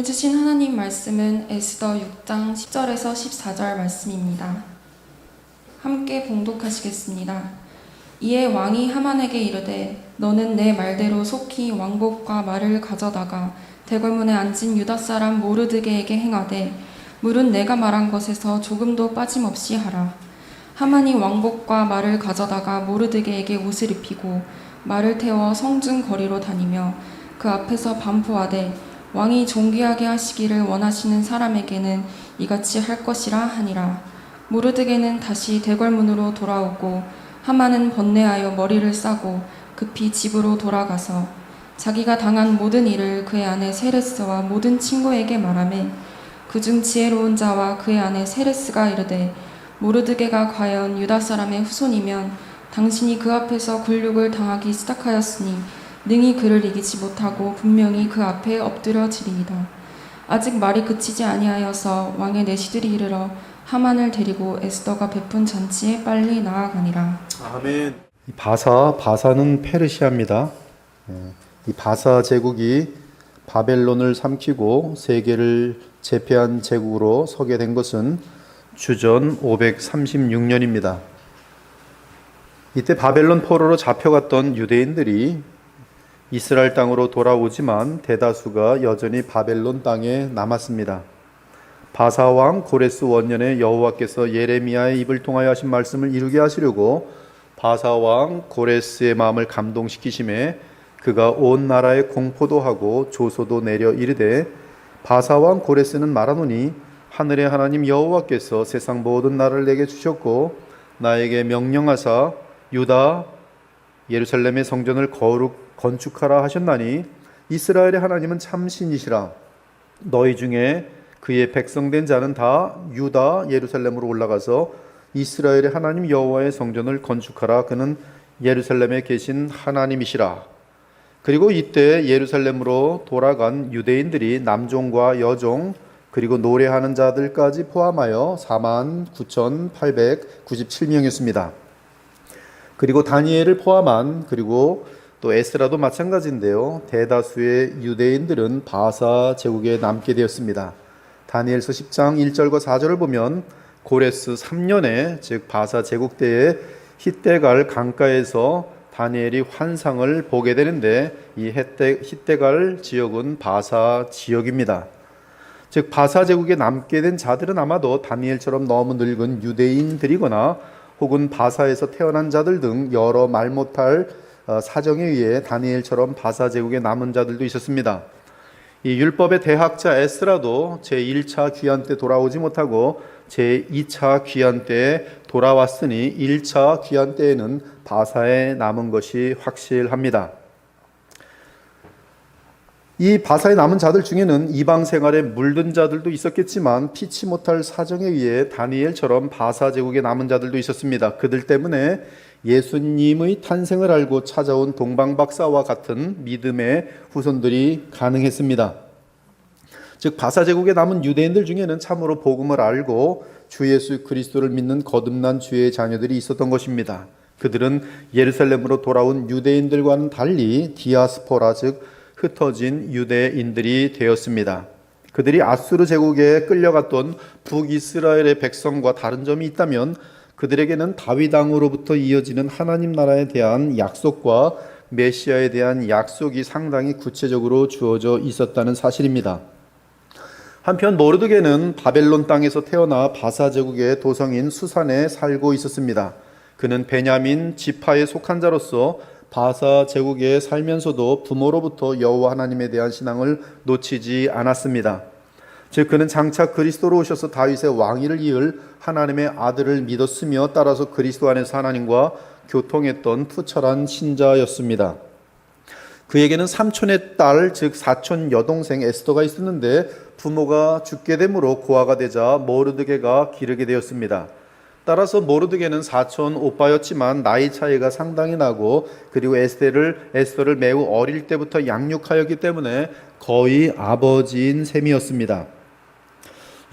오늘 주신 하나님 말씀은 에스더 6장 10절에서 14절 말씀입니다. 함께 봉독하시겠습니다. 이에 왕이 하만에게 이르되 너는 내 말대로 속히 왕복과 말을 가져다가 대궐문에 앉은 유다 사람 모르드게에게 행하되 물은 내가 말한 것에서 조금도 빠짐없이 하라. 하만이 왕복과 말을 가져다가 모르드게에게 옷을 입히고 말을 태워 성중 거리로 다니며 그 앞에서 반포하되 왕이 존귀하게 하시기를 원하시는 사람에게는 이같이 할 것이라 하니라. 모르드게는 다시 대궐문으로 돌아오고 하만은 번뇌하여 머리를 싸고 급히 집으로 돌아가서 자기가 당한 모든 일을 그의 아내 세레스와 모든 친구에게 말하매 그중 지혜로운 자와 그의 아내 세레스가 이르되 모르드게가 과연 유다 사람의 후손이면 당신이 그 앞에서 굴욕을 당하기 시작하였으니 능히 그를 이기지 못하고 분명히 그 앞에 엎드려지리이다. 아직 말이 그치지 아니하여서 왕의 내시들이 이르러 하만을 데리고 에스더가 베푼 잔치에 빨리 나아가니라. 아멘. 바사는 페르시아입니다. 이 바사 제국이 바벨론을 삼키고 세계를 제패한 제국으로 서게 된 것은 주전 536년입니다. 이때 바벨론 포로로 잡혀갔던 유대인들이 이스라엘 땅으로 돌아오지만 대다수가 여전히 바벨론 땅에 남았습니다. 바사왕 고레스 원년에 여호와께서 예레미야의 입을 통하여 하신 말씀을 이루게 하시려고 바사왕 고레스의 마음을 감동시키심에 그가 온 나라에 공포도 하고 조소도 내려 이르되 바사왕 고레스는 말하노니 하늘의 하나님 여호와께서 세상 모든 나라를 내게 주셨고 나에게 명령하사 유다 예루살렘의 성전을 건축하라 하셨나니 이스라엘의 하나님은 참 신이시라. 너희 중에 그의 백성된 자는 다 유다 예루살렘으로 올라가서 이스라엘의 하나님 여호와의 성전을 건축하라. 그는 예루살렘에 계신 하나님이시라. 그리고 이때 예루살렘으로 돌아간 유대인들이 남종과 여종 그리고 노래하는 자들까지 포함하여 49,897명이었습니다. 그리고 다니엘을 포함한 그리고 또 에스라도 마찬가지인데요. 대다수의 유대인들은 바사 제국에 남게 되었습니다. 다니엘서 10장 1절과 4절을 보면 고레스 3년에 즉 바사 제국 때에 hit대갈 강가에서 다니엘이 환상을 보게 되는데 이 hit대갈 지역은 바사 지역입니다. 즉 바사 제국에 남게 된 자들은 아마도 다니엘처럼 너무 늙은 유대인들이거나 혹은 바사에서 태어난 자들 등 여러 말 못할 사정에 의해 다니엘처럼 바사 제국에 남은 자들도 있었습니다. 이 율법의 대학자 에스라도 제1차 귀환 때 돌아오지 못하고 제2차 귀환 때에 돌아왔으니 1차 귀환 때에는 바사에 남은 것이 확실합니다. 이 바사에 남은 자들 중에는 이방 생활에 물든 자들도 있었겠지만 피치 못할 사정에 의해 다니엘처럼 바사 제국에 남은 자들도 있었습니다. 그들 때문에 예수님의 탄생을 알고 찾아온 동방박사와 같은 믿음의 후손들이 가능했습니다. 즉 바사 제국에 남은 유대인들 중에는 참으로 복음을 알고 주 예수 그리스도를 믿는 거듭난 주의 자녀들이 있었던 것입니다. 그들은 예루살렘으로 돌아온 유대인들과는 달리 디아스포라 즉 흩어진 유대인들이 되었습니다. 그들이 아수르 제국에 끌려갔던 북이스라엘의 백성과 다른 점이 있다면 그들에게는 다윗 왕으로부터 이어지는 하나님 나라에 대한 약속과 메시아에 대한 약속이 상당히 구체적으로 주어져 있었다는 사실입니다. 한편 모르드게는 바벨론 땅에서 태어나 바사 제국의 도성인 수산에 살고 있었습니다. 그는 베냐민 지파에 속한 자로서 바사 제국에 살면서도 부모로부터 여호와 하나님에 대한 신앙을 놓치지 않았습니다. 즉 그는 장차 그리스도로 오셔서 다윗의 왕위를 이을 하나님의 아들을 믿었으며 따라서 그리스도 안에서 하나님과 교통했던 투철한 신자였습니다. 그에게는 삼촌의 딸 즉 사촌 여동생 에스더가 있었는데 부모가 죽게 되므로 고아가 되자 모르드게가 기르게 되었습니다. 따라서 모르드게는 사촌 오빠였지만 나이 차이가 상당히 나고 그리고 에스더를 매우 어릴 때부터 양육하였기 때문에 거의 아버지인 셈이었습니다.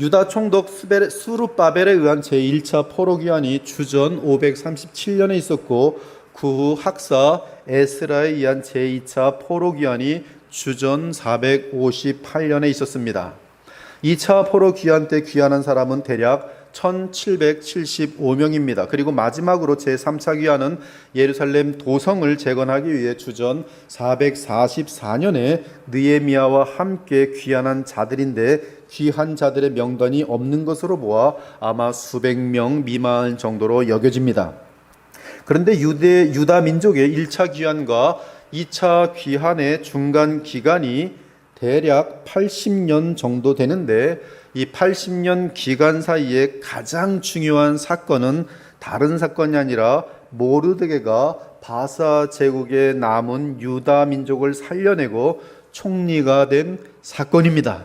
유다 총독 수룹바벨에 의한 제1차 포로기환이 주전 537년에 있었고 그 후 학사 에스라에 의한 제2차 포로기환이 주전 458년에 있었습니다. 2차 포로 귀환 때 귀환한 사람은 대략 1775명입니다. 그리고 마지막으로 제3차 귀환은 예루살렘 도성을 재건하기 위해 주전 444년에 느헤미야와 함께 귀환한 자들인데 귀한 자들의 명단이 없는 것으로 보아 아마 수백 명 미만 정도로 여겨집니다. 그런데 유다 민족의 1차 귀환과 2차 귀환의 중간 기간이 대략 80년 정도 되는데 이 80년 기간 사이에 가장 중요한 사건은 다른 사건이 아니라 모르드게가 바사 제국에 남은 유다 민족을 살려내고 총리가 된 사건입니다.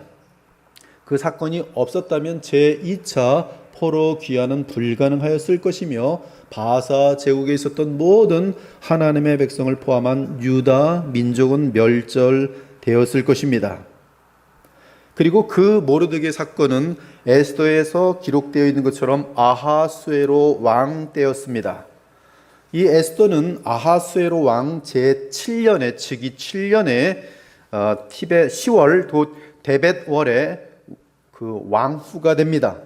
그 사건이 없었다면 제2차 포로 귀환은 불가능하였을 것이며 바사 제국에 있었던 모든 하나님의 백성을 포함한 유다 민족은 멸절되었을 것입니다. 그리고 그 모르드게 사건은 에스더에서 기록되어 있는 것처럼 아하수에로 왕 때였습니다. 이 에스더는 아하수에로 왕 제7년에 즉위 7년에 티벳 10월 데벳월에 그 왕후가 됩니다.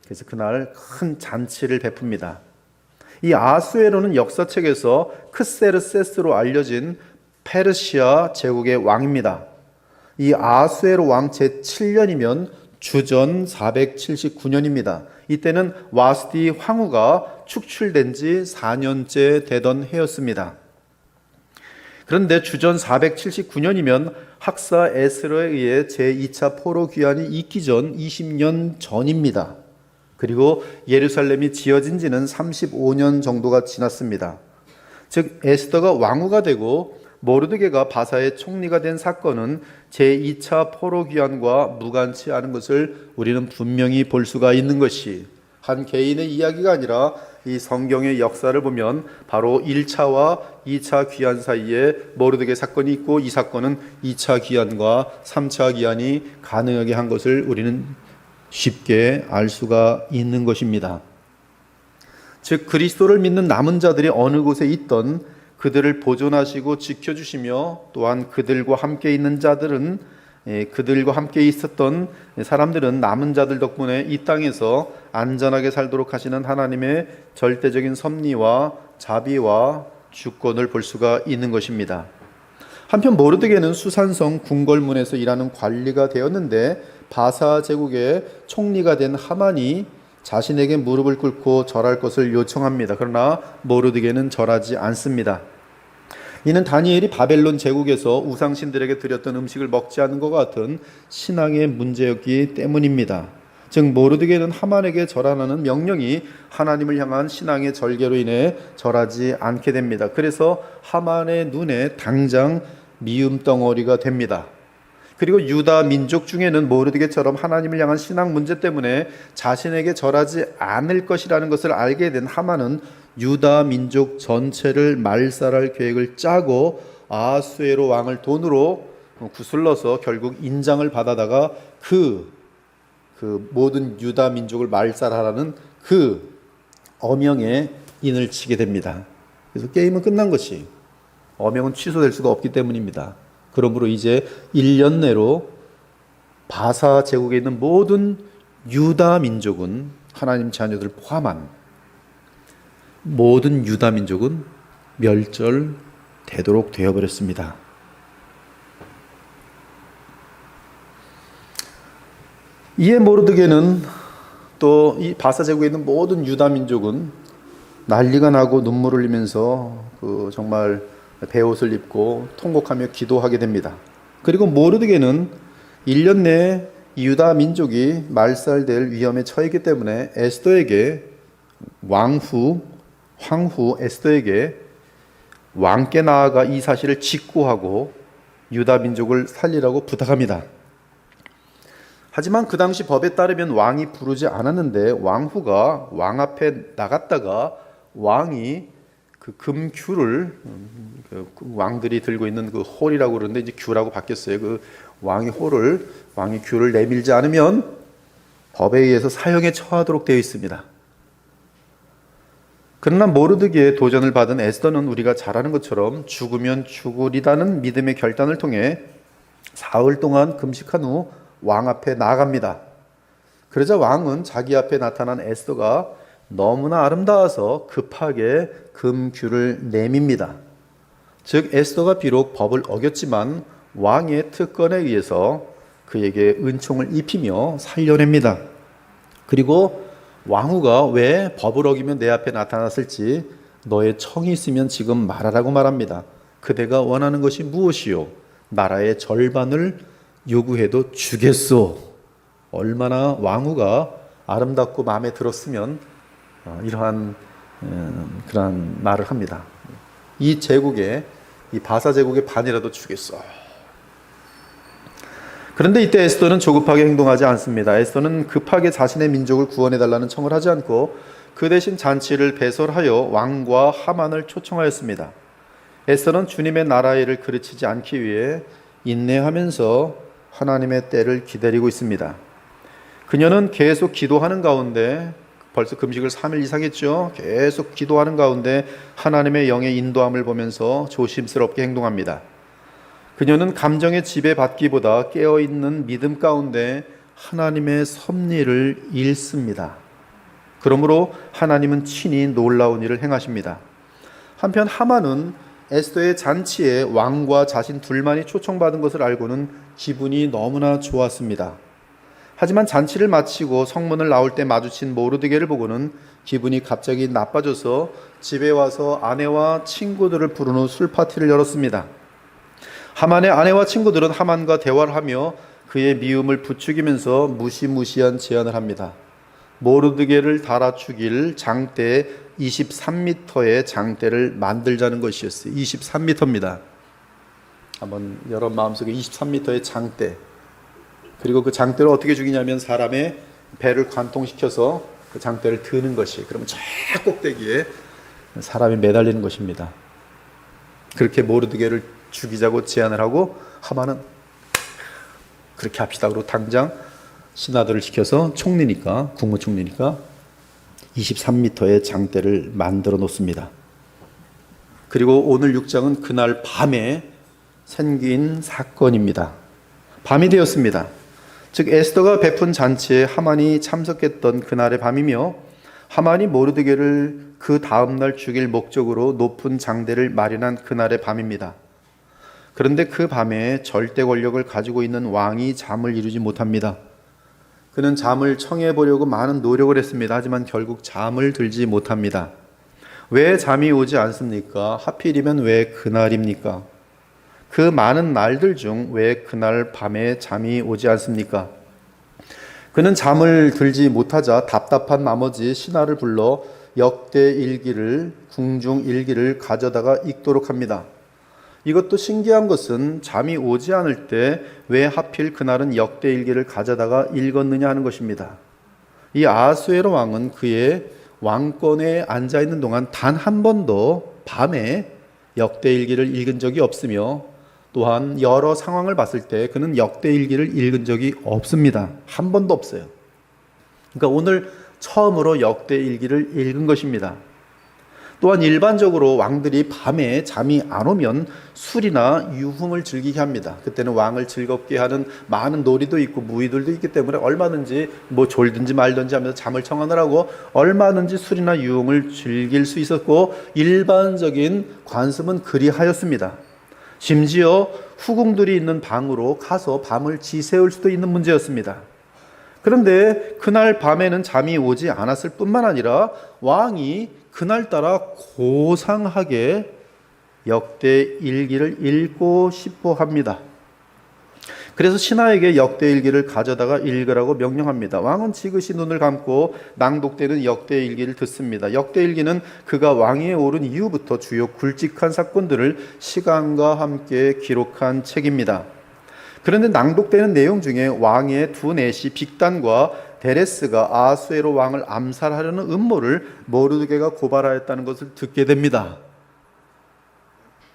그래서 그날 큰 잔치를 베풉니다. 이 아하수에로는 역사책에서 크세르세스로 알려진 페르시아 제국의 왕입니다. 이 아하수에로 왕 제7년이면 주전 479년입니다. 이때는 와스디 황후가 축출된 지 4년째 되던 해였습니다. 그런데 주전 479년이면 학사 에스라에 의해 제2차 포로 귀환이 있기 전 20년 전입니다. 그리고 예루살렘이 지어진 지는 35년 정도가 지났습니다. 즉 에스더가 왕후가 되고 모르드게가 바사의 총리가 된 사건은 제2차 포로 귀환과 무관치 않은 것을 우리는 분명히 볼 수가 있는 것이 한 개인의 이야기가 아니라 이 성경의 역사를 보면 바로 1차와 2차 귀환 사이에 모르드게 사건이 있고 이 사건은 2차 귀환과 3차 귀환이 가능하게 한 것을 우리는 쉽게 알 수가 있는 것입니다. 즉 그리스도를 믿는 남은 자들이 어느 곳에 있던 그들을 보존하시고 지켜주시며 또한 그들과 함께 있는 자들은 그들과 함께 있었던 사람들은 남은 자들 덕분에 이 땅에서 안전하게 살도록 하시는 하나님의 절대적인 섭리와 자비와 주권을 볼 수가 있는 것입니다. 한편 모르드게는 수산성 궁궐문에서 일하는 관리가 되었는데 바사 제국의 총리가 된 하만이 자신에게 무릎을 꿇고 절할 것을 요청합니다. 그러나 모르드게는 절하지 않습니다. 이는 다니엘이 바벨론 제국에서 우상신들에게 드렸던 음식을 먹지 않은 것 같은 신앙의 문제였기 때문입니다. 즉 모르드게는 하만에게 절하라는 명령이 하나님을 향한 신앙의 절개로 인해 절하지 않게 됩니다. 그래서 하만의 눈에 당장 미움 덩어리가 됩니다. 그리고 유다 민족 중에는 모르드게처럼 하나님을 향한 신앙 문제 때문에 자신에게 절하지 않을 것이라는 것을 알게 된 하만은 유다 민족 전체를 말살할 계획을 짜고 아하수에로 왕을 돈으로 구슬러서 결국 인장을 받아다가 그 모든 유다 민족을 말살하라는 그 어명에 인을 치게 됩니다. 그래서 게임은 끝난 것이 어명은 취소될 수가 없기 때문입니다. 그러므로 이제 1년 내로 바사 제국에 있는 모든 유다 민족은 하나님 자녀들 포함한 모든 유다 민족은 멸절되도록 되어버렸습니다. 이에 모르드게는 또 이 바사 제국에 있는 모든 유다 민족은 난리가 나고 눈물을 흘리면서 정말 베옷을 입고 통곡하며 기도하게 됩니다. 그리고 모르드게는 1년 내에 유다 민족이 말살될 위험에 처했기 때문에 에스더에게 황후 에스더에게 왕께 나아가 이 사실을 직고하고 유다 민족을 살리라고 부탁합니다. 하지만 그 당시 법에 따르면 왕이 부르지 않았는데 왕후가 왕 앞에 나갔다가 왕이 그 금규를 왕들이 들고 있는 그 홀이라고 그러는데 이제 규라고 바뀌었어요. 그 왕이 규를 내밀지 않으면 법에 의해서 사형에 처하도록 되어 있습니다. 그러나 모르드게의 도전을 받은 에스더는 우리가 잘 아는 것처럼 죽으면 죽으리라는 믿음의 결단을 통해 사흘 동안 금식한 후 왕 앞에 나아갑니다. 그러자 왕은 자기 앞에 나타난 에스더가 너무나 아름다워서 급하게 금규를 내밉니다. 즉 에스더가 비록 법을 어겼지만 왕의 특권에 의해서 그에게 은총을 입히며 살려냅니다. 그리고 왕후가 왜 법을 어기며 내 앞에 나타났을지 너의 청이 있으면 지금 말하라고 말합니다. 그대가 원하는 것이 무엇이요? 나라의 절반을 요구해도 주겠소. 얼마나 왕후가 아름답고 마음에 들었으면 이러한 그런 말을 합니다. 이 제국에, 이 바사 제국의 반이라도 주겠소. 그런데 이때 에스더는 조급하게 행동하지 않습니다. 에스더는 급하게 자신의 민족을 구원해달라는 청을 하지 않고 그 대신 잔치를 배설하여 왕과 하만을 초청하였습니다. 에스더는 주님의 나라의 일을 그르치지 않기 위해 인내하면서 하나님의 때를 기다리고 있습니다. 그녀는 계속 기도하는 가운데, 벌써 금식을 3일 이상 했죠. 계속 기도하는 가운데 하나님의 영의 인도함을 보면서 조심스럽게 행동합니다. 그녀는 감정의 지배받기보다 깨어있는 믿음 가운데 하나님의 섭리를 읽습니다. 그러므로 하나님은 친히 놀라운 일을 행하십니다. 한편 하만은 에스더의 잔치에 왕과 자신 둘만이 초청받은 것을 알고는 기분이 너무나 좋았습니다. 하지만 잔치를 마치고 성문을 나올 때 마주친 모르드게를 보고는 기분이 갑자기 나빠져서 집에 와서 아내와 친구들을 부른 후 술 파티를 열었습니다. 하만의 아내와 친구들은 하만과 대화를 하며 그의 미움을 부추기면서 무시무시한 제안을 합니다. 모르드게를 달아 죽일 장대 23m의 장대를 만들자는 것이었어요. 23m입니다. 한번 여러분 마음속에 23m의 장대, 그리고 그 장대를 어떻게 죽이냐면 사람의 배를 관통시켜서 그 장대를 드는 것이, 그러면 저 꼭대기에 사람이 매달리는 것입니다. 그렇게 모르드게를 죽이자고 제안을 하고 하만은 그렇게 합시다. 그리고 당장 신하들을 시켜서 총리니까, 국무총리니까 23m의 장대를 만들어 놓습니다. 그리고 오늘 6장은 그날 밤에 생긴 사건입니다. 밤이 되었습니다. 즉 에스더가 베푼 잔치에 하만이 참석했던 그날의 밤이며, 하만이 모르드게를 그 다음날 죽일 목적으로 높은 장대를 마련한 그날의 밤입니다. 그런데 그 밤에 절대 권력을 가지고 있는 왕이 잠을 이루지 못합니다. 그는 잠을 청해 보려고 많은 노력을 했습니다. 하지만 결국 잠을 들지 못합니다. 왜 잠이 오지 않습니까? 하필이면 왜 그날입니까? 그 많은 날들 중 왜 그날 밤에 잠이 오지 않습니까? 그는 잠을 들지 못하자 답답한 나머지 신하를 불러 역대 일기를, 궁중 일기를 가져다가 읽도록 합니다. 이것도 신기한 것은 잠이 오지 않을 때 왜 하필 그날은 역대 일기를 가져다가 읽었느냐 하는 것입니다. 이 아하수에로 왕은 그의 왕권에 앉아 있는 동안 단 한 번도 밤에 역대 일기를 읽은 적이 없으며, 또한 여러 상황을 봤을 때 그는 역대 일기를 읽은 적이 없습니다. 한 번도 없어요. 그러니까 오늘 처음으로 역대 일기를 읽은 것입니다. 또한 일반적으로 왕들이 밤에 잠이 안 오면 술이나 유흥을 즐기게 합니다. 그때는 왕을 즐겁게 하는 많은 놀이도 있고 무의들도 있기 때문에 얼마든지 뭐 졸든지 말든지 하면서 잠을 청하느라고 얼마든지 술이나 유흥을 즐길 수 있었고, 일반적인 관습은 그리하였습니다. 심지어 후궁들이 있는 방으로 가서 밤을 지새울 수도 있는 문제였습니다. 그런데 그날 밤에는 잠이 오지 않았을 뿐만 아니라 왕이 그날따라 고상하게 역대 일기를 읽고 싶어 합니다. 그래서 신하에게 역대 일기를 가져다가 읽으라고 명령합니다. 왕은 지그시 눈을 감고 낭독되는 역대 일기를 듣습니다. 역대 일기는 그가 왕위에 오른 이후부터 주요 굵직한 사건들을 시간과 함께 기록한 책입니다. 그런데 낭독되는 내용 중에 왕의 두 내시 빅단과 데레스가 아하수에로 왕을 암살하려는 음모를 모르드게가 고발하였다는 것을 듣게 됩니다.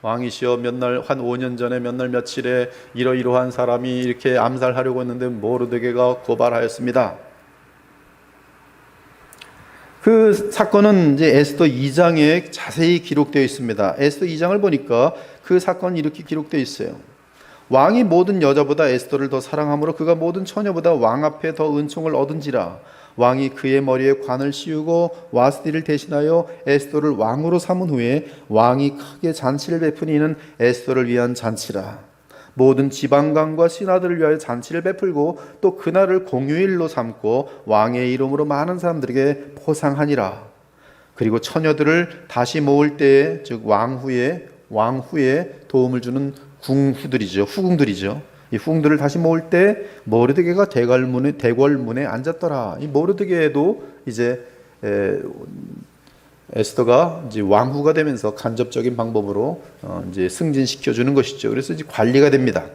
왕이시여, 몇 날, 한 5년 전에 몇 날 며칠에 이러이러한 사람이 이렇게 암살하려고 했는데 모르드게가 고발하였습니다. 그 사건은 이제 에스더 2장에 자세히 기록되어 있습니다. 에스더 2장을 보니까 그 사건이 이렇게 기록되어 있어요. 왕이 모든 여자보다 에스더를 더 사랑하므로 그가 모든 처녀보다 왕 앞에 더 은총을 얻은지라. 왕이 그의 머리에 관을 씌우고 와스디를 대신하여 에스더를 왕으로 삼은 후에 왕이 크게 잔치를 베푸니 이는 에스더를 위한 잔치라. 모든 지방관과 신하들을 위하여 잔치를 베풀고 또 그날을 공휴일로 삼고 왕의 이름으로 많은 사람들에게 포상하니라. 그리고 처녀들을 다시 모을 때에 즉 왕후에 도움을 주는 후궁들이죠. 이 후궁들을 다시 모을 때 모르드게가 대궐문에 앉았더라. 이 모르드게도 이제 에스더가 이제 왕후가 되면서 간접적인 방법으로 이제 승진시켜 주는 것이죠. 그래서 이제 관리가 됩니다.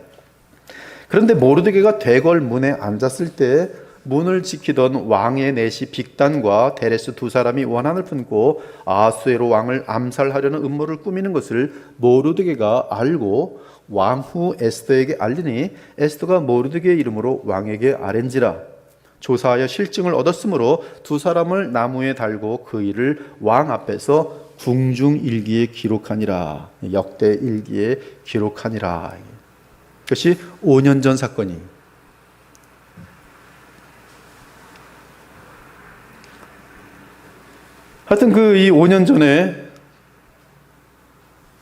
그런데 모르드게가 대궐문에 앉았을 때 문을 지키던 왕의 내시 빅단과 데레스 두 사람이 원한을 품고 아수에로 왕을 암살하려는 음모를 꾸미는 것을 모르드게가 알고 왕후 에스더에게 알리니 에스더가 모르드게의 이름으로 왕에게 아랜지라. 조사하여 실증을 얻었으므로 두 사람을 나무에 달고 그 일을 왕 앞에서 궁중일기에 기록하니라. 역대일기에 기록하니라. 그것이 5년 전 사건이. 하여튼 이 5년 전에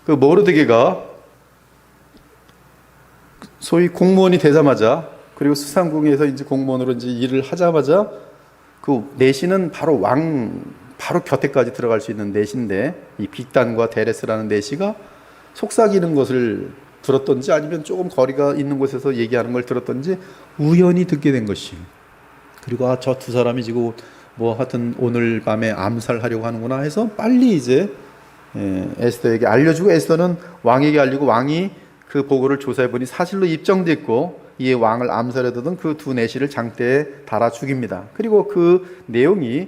그 모르드게가 소위 공무원이 되자마자, 그리고 수상궁에서 이제 공무원으로 이제 일을 하자마자 그 내시는 바로 바로 곁에까지 들어갈 수 있는 내시인데, 이 빅단과 데레스라는 내시가 속삭이는 것을 들었던지 아니면 조금 거리가 있는 곳에서 얘기하는 걸 들었던지 우연히 듣게 된 것이. 그리고 저 두 사람이 지금 하여튼 오늘 밤에 암살하려고 하는구나 해서 빨리 이제 에스더에게 알려주고, 에스더는 왕에게 알리고 왕이 그 보고를 조사해보니 사실로 입증됐고 이에 왕을 암살하던 그 두 내시를 장대에 달아 죽입니다. 그리고 그 내용이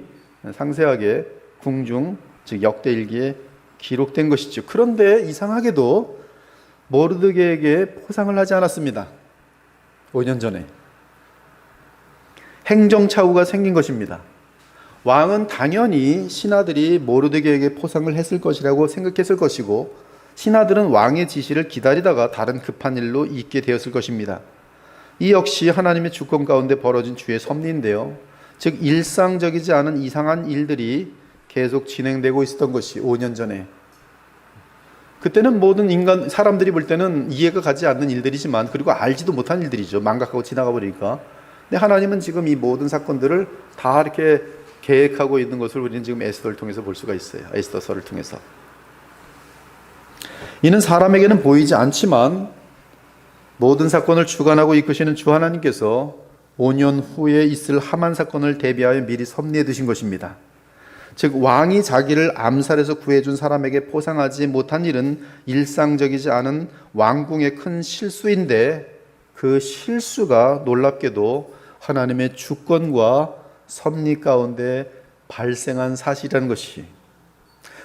상세하게 궁중 즉 역대일기에 기록된 것이죠. 그런데 이상하게도 모르드게에게 포상을 하지 않았습니다. 5년 전에 행정착오가 생긴 것입니다. 왕은 당연히 신하들이 모르드게에게 포상을 했을 것이라고 생각했을 것이고, 신하들은 왕의 지시를 기다리다가 다른 급한 일로 잇게 되었을 것입니다. 이 역시 하나님의 주권 가운데 벌어진 주의 섭리인데요. 즉 일상적이지 않은 이상한 일들이 계속 진행되고 있었던 것이 5년 전에. 그때는 모든 사람들이 볼 때는 이해가 가지 않는 일들이지만, 그리고 알지도 못한 일들이죠. 망각하고 지나가 버리니까. 근데 하나님은 지금 이 모든 사건들을 다 이렇게 계획하고 있는 것을 우리는 지금 에스더를 통해서 볼 수가 있어요. 에스더서를 통해서. 이는 사람에게는 보이지 않지만 모든 사건을 주관하고 이끄시는 주 하나님께서 5년 후에 있을 하만 사건을 대비하여 미리 섭리해 두신 것입니다. 즉 왕이 자기를 암살해서 구해준 사람에게 포상하지 못한 일은 일상적이지 않은 왕궁의 큰 실수인데, 그 실수가 놀랍게도 하나님의 주권과 섭리 가운데 발생한 사실이라는 것이.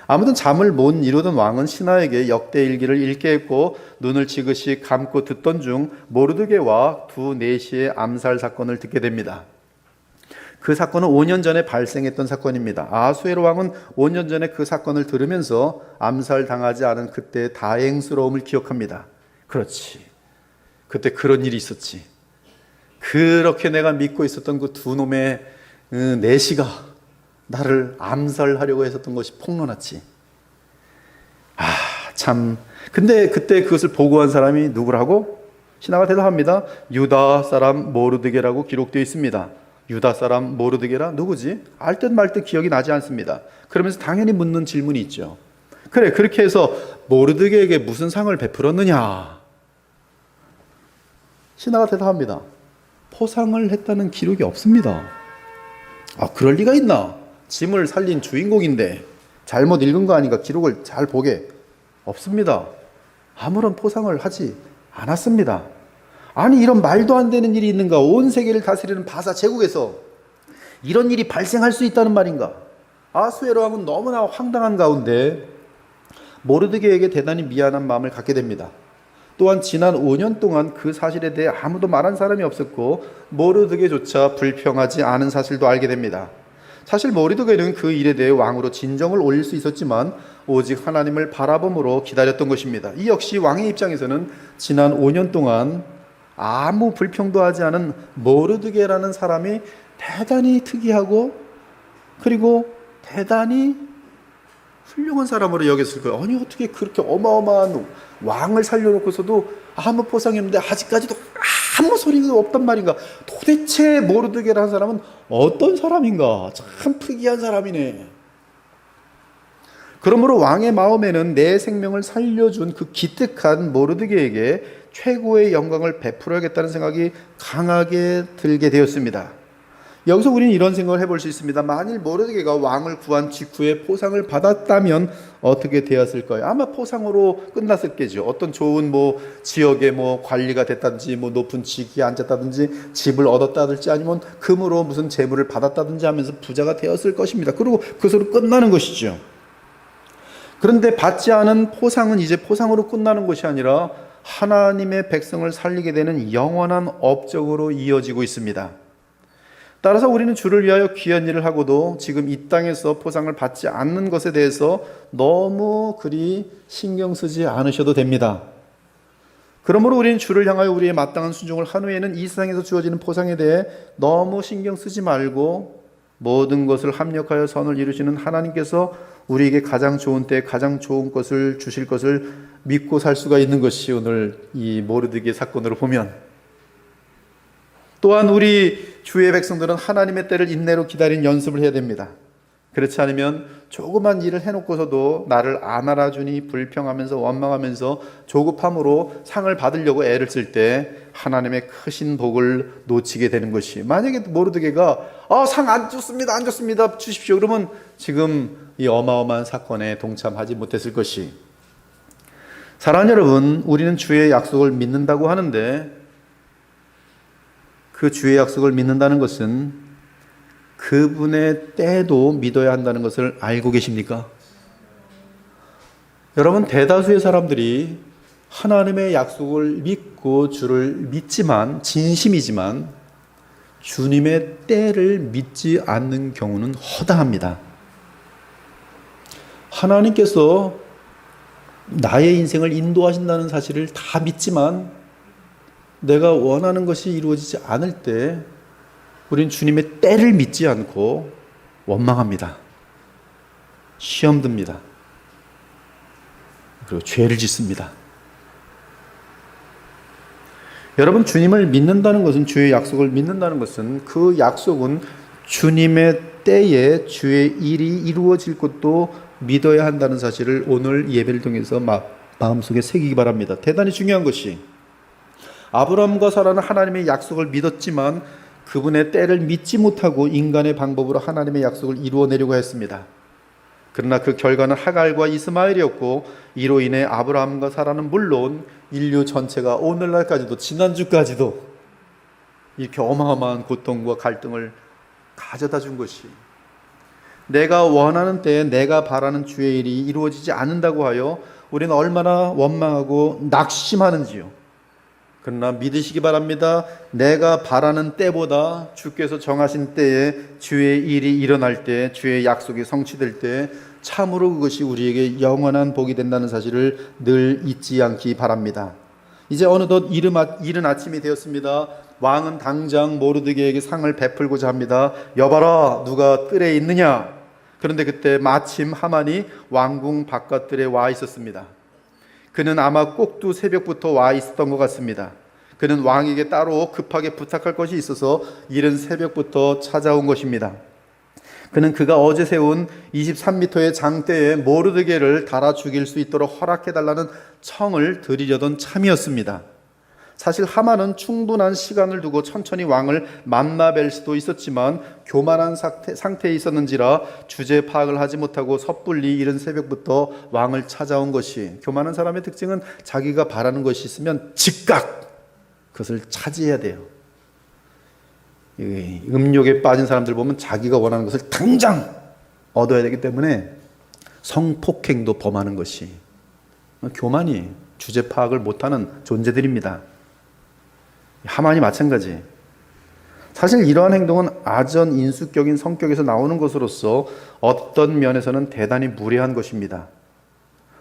아무튼 잠을 못 이루던 왕은 신하에게 역대일기를 읽게 했고 눈을 지그시 감고 듣던 중 모르드게와 두 내시의 암살 사건을 듣게 됩니다. 그 사건은 5년 전에 발생했던 사건입니다. 아수에로 왕은 5년 전에 그 사건을 들으면서 암살당하지 않은 그때의 다행스러움을 기억합니다. 그렇지, 그때 그런 일이 있었지. 그렇게 내가 믿고 있었던 그 두 놈의 내시가 나를 암살하려고 했었던 것이 폭로났지. 참. 근데 그때 그것을 보고한 사람이 누구라고? 신하가 대답합니다. 유다 사람 모르드게라고 기록되어 있습니다. 유다 사람 모르드게라 누구지? 알 듯 말 듯 기억이 나지 않습니다. 그러면서 당연히 묻는 질문이 있죠. 그래, 그렇게 해서 모르드게에게 무슨 상을 베풀었느냐? 신하가 대답합니다. 포상을 했다는 기록이 없습니다. 그럴 리가 있나? 짐을 살린 주인공인데 잘못 읽은 거 아닌가? 기록을 잘 보게. 없습니다. 아무런 포상을 하지 않았습니다. 아니, 이런 말도 안 되는 일이 있는가? 온 세계를 다스리는 바사 제국에서 이런 일이 발생할 수 있다는 말인가? 아수에로 왕은 너무나 황당한 가운데 모르드게에게 대단히 미안한 마음을 갖게 됩니다. 또한 지난 5년 동안 그 사실에 대해 아무도 말한 사람이 없었고 모르드게조차 불평하지 않은 사실도 알게 됩니다. 사실 모르드게는 그 일에 대해 왕으로 진정을 올릴 수 있었지만 오직 하나님을 바라봄으로 기다렸던 것입니다. 이 역시 왕의 입장에서는 지난 5년 동안 아무 불평도 하지 않은 모르드게라는 사람이 대단히 특이하고 그리고 대단히 훌륭한 사람으로 여겼을 거예요. 아니 어떻게 그렇게 어마어마한 왕을 살려놓고서도 아무 포상이 없는데 아직까지도 아무 소리가 없단 말인가. 도대체 모르드게라는 사람은 어떤 사람인가. 참 특이한 사람이네. 그러므로 왕의 마음에는 내 생명을 살려준 그 기특한 모르드게에게 최고의 영광을 베풀어야겠다는 생각이 강하게 들게 되었습니다. 여기서 우리는 이런 생각을 해볼 수 있습니다. 만일 모르드게가 왕을 구한 직후에 포상을 받았다면 어떻게 되었을까요? 아마 포상으로 끝났을겠죠. 어떤 좋은 지역의 관리가 됐다든지 높은 직위에 앉았다든지 집을 얻었다든지 아니면 금으로 무슨 재물을 받았다든지 하면서 부자가 되었을 것입니다. 그리고 그것으로 끝나는 것이죠. 그런데 받지 않은 포상은 이제 포상으로 끝나는 것이 아니라 하나님의 백성을 살리게 되는 영원한 업적으로 이어지고 있습니다. 따라서 우리는 주를 위하여 귀한 일을 하고도 지금 이 땅에서 포상을 받지 않는 것에 대해서 너무 그리 신경 쓰지 않으셔도 됩니다. 그러므로 우리는 주를 향하여 우리의 마땅한 순종을 한 후에는 이 세상에서 주어지는 포상에 대해 너무 신경 쓰지 말고 모든 것을 합력하여 선을 이루시는 하나님께서 우리에게 가장 좋은 때에 가장 좋은 것을 주실 것을 믿고 살 수가 있는 것이 오늘 이 모르드게 사건으로 보면, 또한 우리 주의 백성들은 하나님의 때를 인내로 기다리는 연습을 해야 됩니다. 그렇지 않으면 조그만 일을 해놓고서도 나를 안 알아주니 불평하면서 원망하면서 조급함으로 상을 받으려고 애를 쓸 때 하나님의 크신 복을 놓치게 되는 것이, 만약에 모르드게가 상 안 줬습니다, 안 줬습니다, 주십시오, 그러면 지금 이 어마어마한 사건에 동참하지 못했을 것이. 사랑하는 여러분, 우리는 주의 약속을 믿는다고 하는데 그 주의 약속을 믿는다는 것은 그분의 때도 믿어야 한다는 것을 알고 계십니까? 여러분, 대다수의 사람들이 하나님의 약속을 믿고 주를 믿지만, 진심이지만 주님의 때를 믿지 않는 경우는 허다합니다. 하나님께서 나의 인생을 인도하신다는 사실을 다 믿지만 내가 원하는 것이 이루어지지 않을 때 우리는 주님의 때를 믿지 않고 원망합니다. 시험 듭니다. 그리고 죄를 짓습니다. 여러분, 주님을 믿는다는 것은, 주의 약속을 믿는다는 것은, 그 약속은 주님의 때에 주의 일이 이루어질 것도 믿어야 한다는 사실을 오늘 예배를 통해서 마음속에 새기기 바랍니다. 대단히 중요한 것이, 아브라함과 사라는 하나님의 약속을 믿었지만 그분의 때를 믿지 못하고 인간의 방법으로 하나님의 약속을 이루어내려고 했습니다. 그러나 그 결과는 하갈과 이스마엘이었고, 이로 인해 아브라함과 사라는 물론 인류 전체가 오늘날까지도, 지난주까지도 이렇게 어마어마한 고통과 갈등을 가져다 준 것이, 내가 원하는 때에 내가 바라는 주의 일이 이루어지지 않는다고 하여 우리는 얼마나 원망하고 낙심하는지요. 그러나 믿으시기 바랍니다. 내가 바라는 때보다 주께서 정하신 때에 주의 일이 일어날 때, 주의 약속이 성취될 때 참으로 그것이 우리에게 영원한 복이 된다는 사실을 늘 잊지 않기 바랍니다. 이제 어느덧 이른 아침이 되었습니다. 왕은 당장 모르드게에게 상을 베풀고자 합니다. 여봐라, 누가 뜰에 있느냐? 그런데 그때 마침 하만이 왕궁 바깥들에 와 있었습니다. 그는 아마 꼭두 새벽부터 와 있었던 것 같습니다. 그는 왕에게 따로 급하게 부탁할 것이 있어서 이른 새벽부터 찾아온 것입니다. 그는 그가 어제 세운 23m의 장대에 모르드게를 달아 죽일 수 있도록 허락해달라는 청을 드리려던 참이었습니다. 사실 하만은 충분한 시간을 두고 천천히 왕을 만나 뵐 수도 있었지만 교만한 상태에 있었는지라 주제 파악을 하지 못하고 섣불리 이른 새벽부터 왕을 찾아온 것이, 교만한 사람의 특징은 자기가 바라는 것이 있으면 즉각 그것을 차지해야 돼요. 음욕에 빠진 사람들 보면 자기가 원하는 것을 당장 얻어야 되기 때문에 성폭행도 범하는 것이, 교만이 주제 파악을 못하는 존재들입니다. 하만이 마찬가지. 사실 이러한 행동은 아전 인수격인 성격에서 나오는 것으로서 어떤 면에서는 대단히 무례한 것입니다.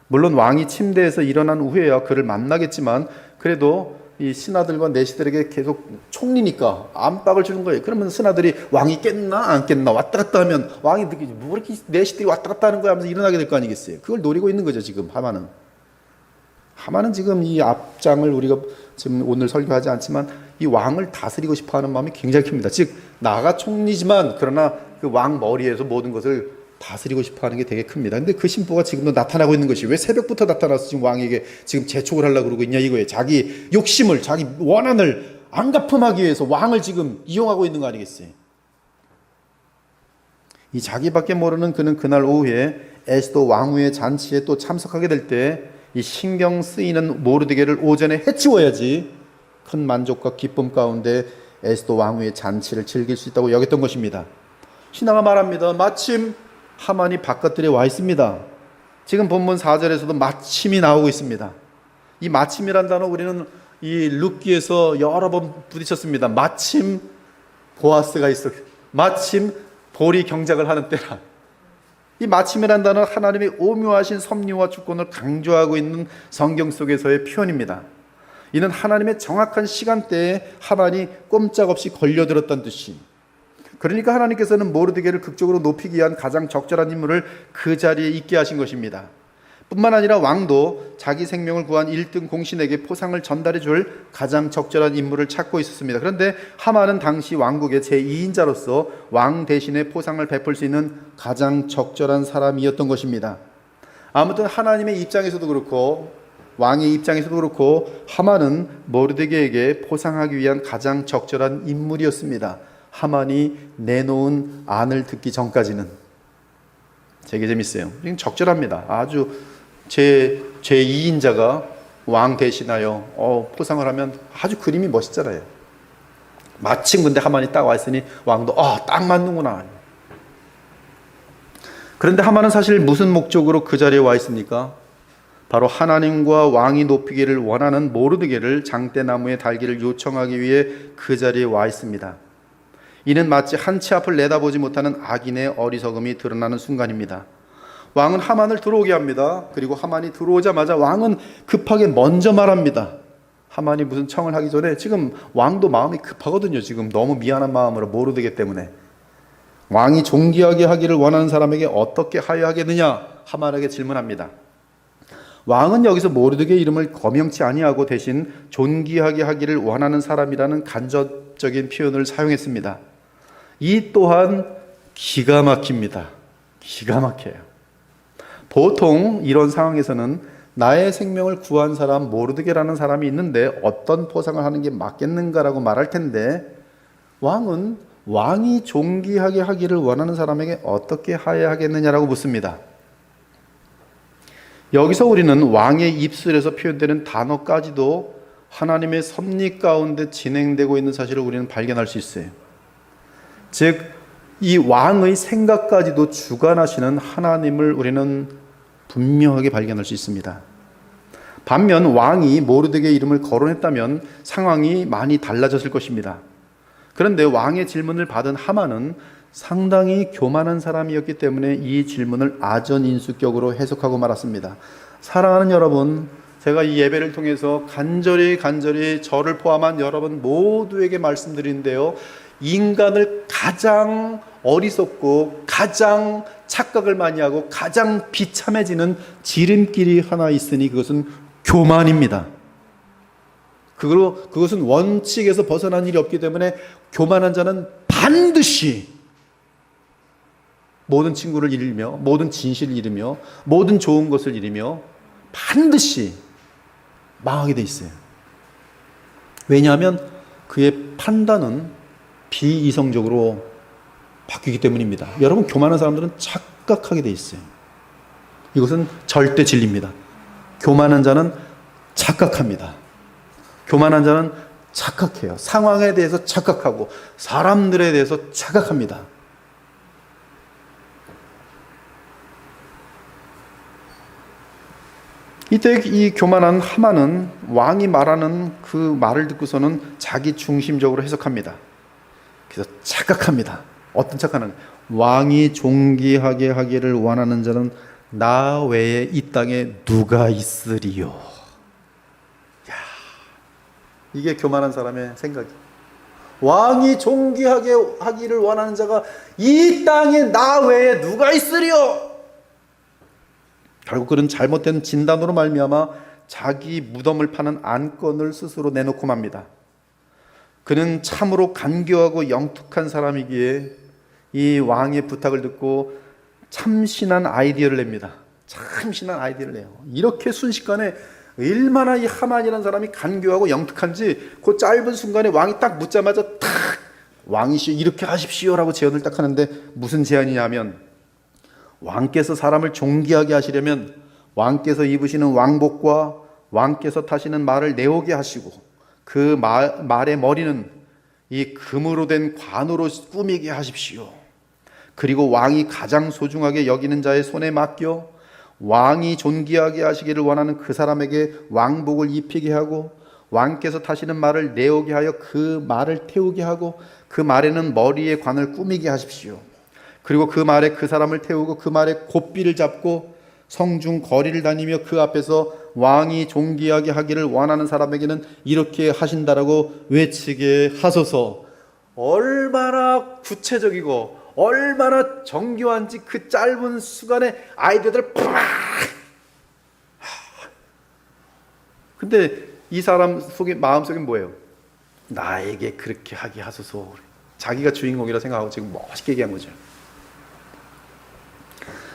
물론 왕이 침대에서 일어난 후에야 그를 만나겠지만 그래도 이 신하들과 내시들에게 계속 총리니까 안박을 주는 거예요. 그러면 신하들이 왕이 깼나 안 깼나 왔다 갔다 하면 왕이 느끼지 뭐 이렇게 내시들이 왔다 갔다 하는 거야 하면서 일어나게 될 거 아니겠어요. 그걸 노리고 있는 거죠. 지금 하만은 지금 이 앞장을 우리가 지금 오늘 설교하지 않지만 이 왕을 다스리고 싶어하는 마음이 굉장히 큽니다. 즉 나가 총리지만 그러나 그 왕 머리에서 모든 것을 다스리고 싶어하는 게 되게 큽니다. 근데 그 심보가 지금도 나타나고 있는 것이 왜 새벽부터 나타나서 지금 왕에게 지금 재촉을 하려고 그러고 있냐 이거예요. 자기 욕심을 자기 원한을 안갚음하기 위해서 왕을 지금 이용하고 있는 거 아니겠어요. 이 자기밖에 모르는 그는 그날 오후에 에스더 왕후의 잔치에 또 참석하게 될 때 이 신경 쓰이는 모르드게를 오전에 해치워야지 큰 만족과 기쁨 가운데 에스더 왕후의 잔치를 즐길 수 있다고 여겼던 것입니다. 신하가 말합니다. 마침 하만이 바깥들에 와 있습니다. 지금 본문 4절에서도 마침이 나오고 있습니다. 이 마침이란 단어 우리는 이 룻기에서 여러 번 부딪혔습니다. 마침 보아스가 있어. 마침 볼이 경작을 하는 때라. 이 마침이란 단어는 하나님의 오묘하신 섭리와 주권을 강조하고 있는 성경 속에서의 표현입니다. 이는 하나님의 정확한 시간대에 하만이 꼼짝없이 걸려들었다는 뜻이. 그러니까 하나님께서는 모르드게를 극적으로 높이기 위한 가장 적절한 인물을 그 자리에 있게 하신 것입니다. 뿐만 아니라 왕도 자기 생명을 구한 1등 공신에게 포상을 전달해 줄 가장 적절한 인물을 찾고 있었습니다. 그런데 하만은 당시 왕국의 제2인자로서 왕 대신에 포상을 베풀 수 있는 가장 적절한 사람이었던 것입니다. 아무튼 하나님의 입장에서도 그렇고 왕의 입장에서도 그렇고 하만은 모르드게에게 포상하기 위한 가장 적절한 인물이었습니다. 하만이 내놓은 안을 듣기 전까지는 되게 재밌어요. 적절합니다. 아주 제2인자가 왕 대신하여 포상을 하면 아주 그림이 멋있잖아요. 마침 근데 하만이 딱 왔으니 왕도 딱 맞는구나. 그런데 하만은 사실 무슨 목적으로 그 자리에 와 있습니까? 바로 하나님과 왕이 높이기를 원하는 모르드게를 장대나무에 달기를 요청하기 위해 그 자리에 와 있습니다. 이는 마치 한치 앞을 내다보지 못하는 악인의 어리석음이 드러나는 순간입니다. 왕은 하만을 들어오게 합니다. 그리고 하만이 들어오자마자 왕은 급하게 먼저 말합니다. 하만이 무슨 청을 하기 전에 지금 왕도 마음이 급하거든요. 지금 너무 미안한 마음으로 모르드게 때문에. 왕이 존귀하게 하기를 원하는 사람에게 어떻게 하여야 하겠느냐 하만에게 질문합니다. 왕은 여기서 모르드게의 이름을 거명치 아니하고 대신 존귀하게 하기를 원하는 사람이라는 간접적인 표현을 사용했습니다. 이 또한 기가 막힙니다. 기가 막혀요. 보통 이런 상황에서는 나의 생명을 구한 사람 모르드게라는 사람이 있는데 어떤 포상을 하는 게 맞겠는가라고 말할 텐데 왕은 왕이 존귀하게 하기를 원하는 사람에게 어떻게 하여야 하겠느냐라고 묻습니다. 여기서 우리는 왕의 입술에서 표현되는 단어까지도 하나님의 섭리 가운데 진행되고 있는 사실을 우리는 발견할 수 있어요. 즉, 이 왕의 생각까지도 주관하시는 하나님을 우리는 분명하게 발견할 수 있습니다. 반면 왕이 모르드게의 이름을 거론했다면 상황이 많이 달라졌을 것입니다. 그런데 왕의 질문을 받은 하만은 상당히 교만한 사람이었기 때문에 이 질문을 아전인수격으로 해석하고 말았습니다. 사랑하는 여러분, 제가 이 예배를 통해서 간절히 저를 포함한 여러분 모두에게 말씀드리는데요. 인간을 가장 어리석고 가장 착각을 많이 하고 가장 비참해지는 지름길이 하나 있으니 그것은 교만입니다. 그것은 원칙에서 벗어난 일이 없기 때문에 교만한 자는 반드시 모든 친구를 잃으며 모든 진실을 잃으며 모든 좋은 것을 잃으며 반드시 망하게 돼 있어요. 왜냐하면 그의 판단은 비이성적으로 바뀌기 때문입니다. 여러분, 교만한 사람들은 착각하게 돼 있어요. 이것은 절대 진리입니다. 교만한 자는 착각합니다. 교만한 자는 착각해요. 상황에 대해서 착각하고 사람들에 대해서 착각합니다. 이때 이 교만한 하만은 왕이 말하는 그 말을 듣고서는 자기 중심적으로 해석합니다. 그래서 착각합니다. 어떤 착각은 왕이 존귀하게 하기를 원하는 자는 나 외에 이 땅에 누가 있으리요. 야, 이게 교만한 사람의 생각이. 왕이 존귀하게 하기를 원하는 자가 이 땅에 나 외에 누가 있으리요. 결국 그는 잘못된 진단으로 말미암아 자기 무덤을 파는 안건을 스스로 내놓고 맙니다. 그는 참으로 간교하고 영특한 사람이기에 이 왕의 부탁을 듣고 참신한 아이디어를 냅니다. 참신한 아이디어를 내요. 이렇게 순식간에 얼마나 이 하만이라는 사람이 간교하고 영특한지 그 짧은 순간에 왕이 딱 묻자마자 탁 왕이시여 이렇게 하십시오라고 제안을 딱 하는데 무슨 제안이냐면 왕께서 사람을 존귀하게 하시려면 왕께서 입으시는 왕복과 왕께서 타시는 말을 내오게 하시고 그 말의 머리는 이 금으로 된 관으로 꾸미게 하십시오. 그리고 왕이 가장 소중하게 여기는 자의 손에 맡겨 왕이 존귀하게 하시기를 원하는 그 사람에게 왕복을 입히게 하고 왕께서 타시는 말을 내오게 하여 그 말을 태우게 하고 그 말에는 머리에 관을 꾸미게 하십시오. 그리고 그 말에 그 사람을 태우고 그 말에 곱비를 잡고 성중 거리를 다니며 그 앞에서 왕이 존귀하게 하기를 원하는 사람에게는 이렇게 하신다라고 외치게 하소서. 얼마나 구체적이고 얼마나 정교한지 그 짧은 시간에 아이디어들을 팍. 근데 이 사람 속에 마음속에 뭐예요? 나에게 그렇게 하게 하소서. 자기가 주인공이라 생각하고 지금 멋있게 얘기한 거죠.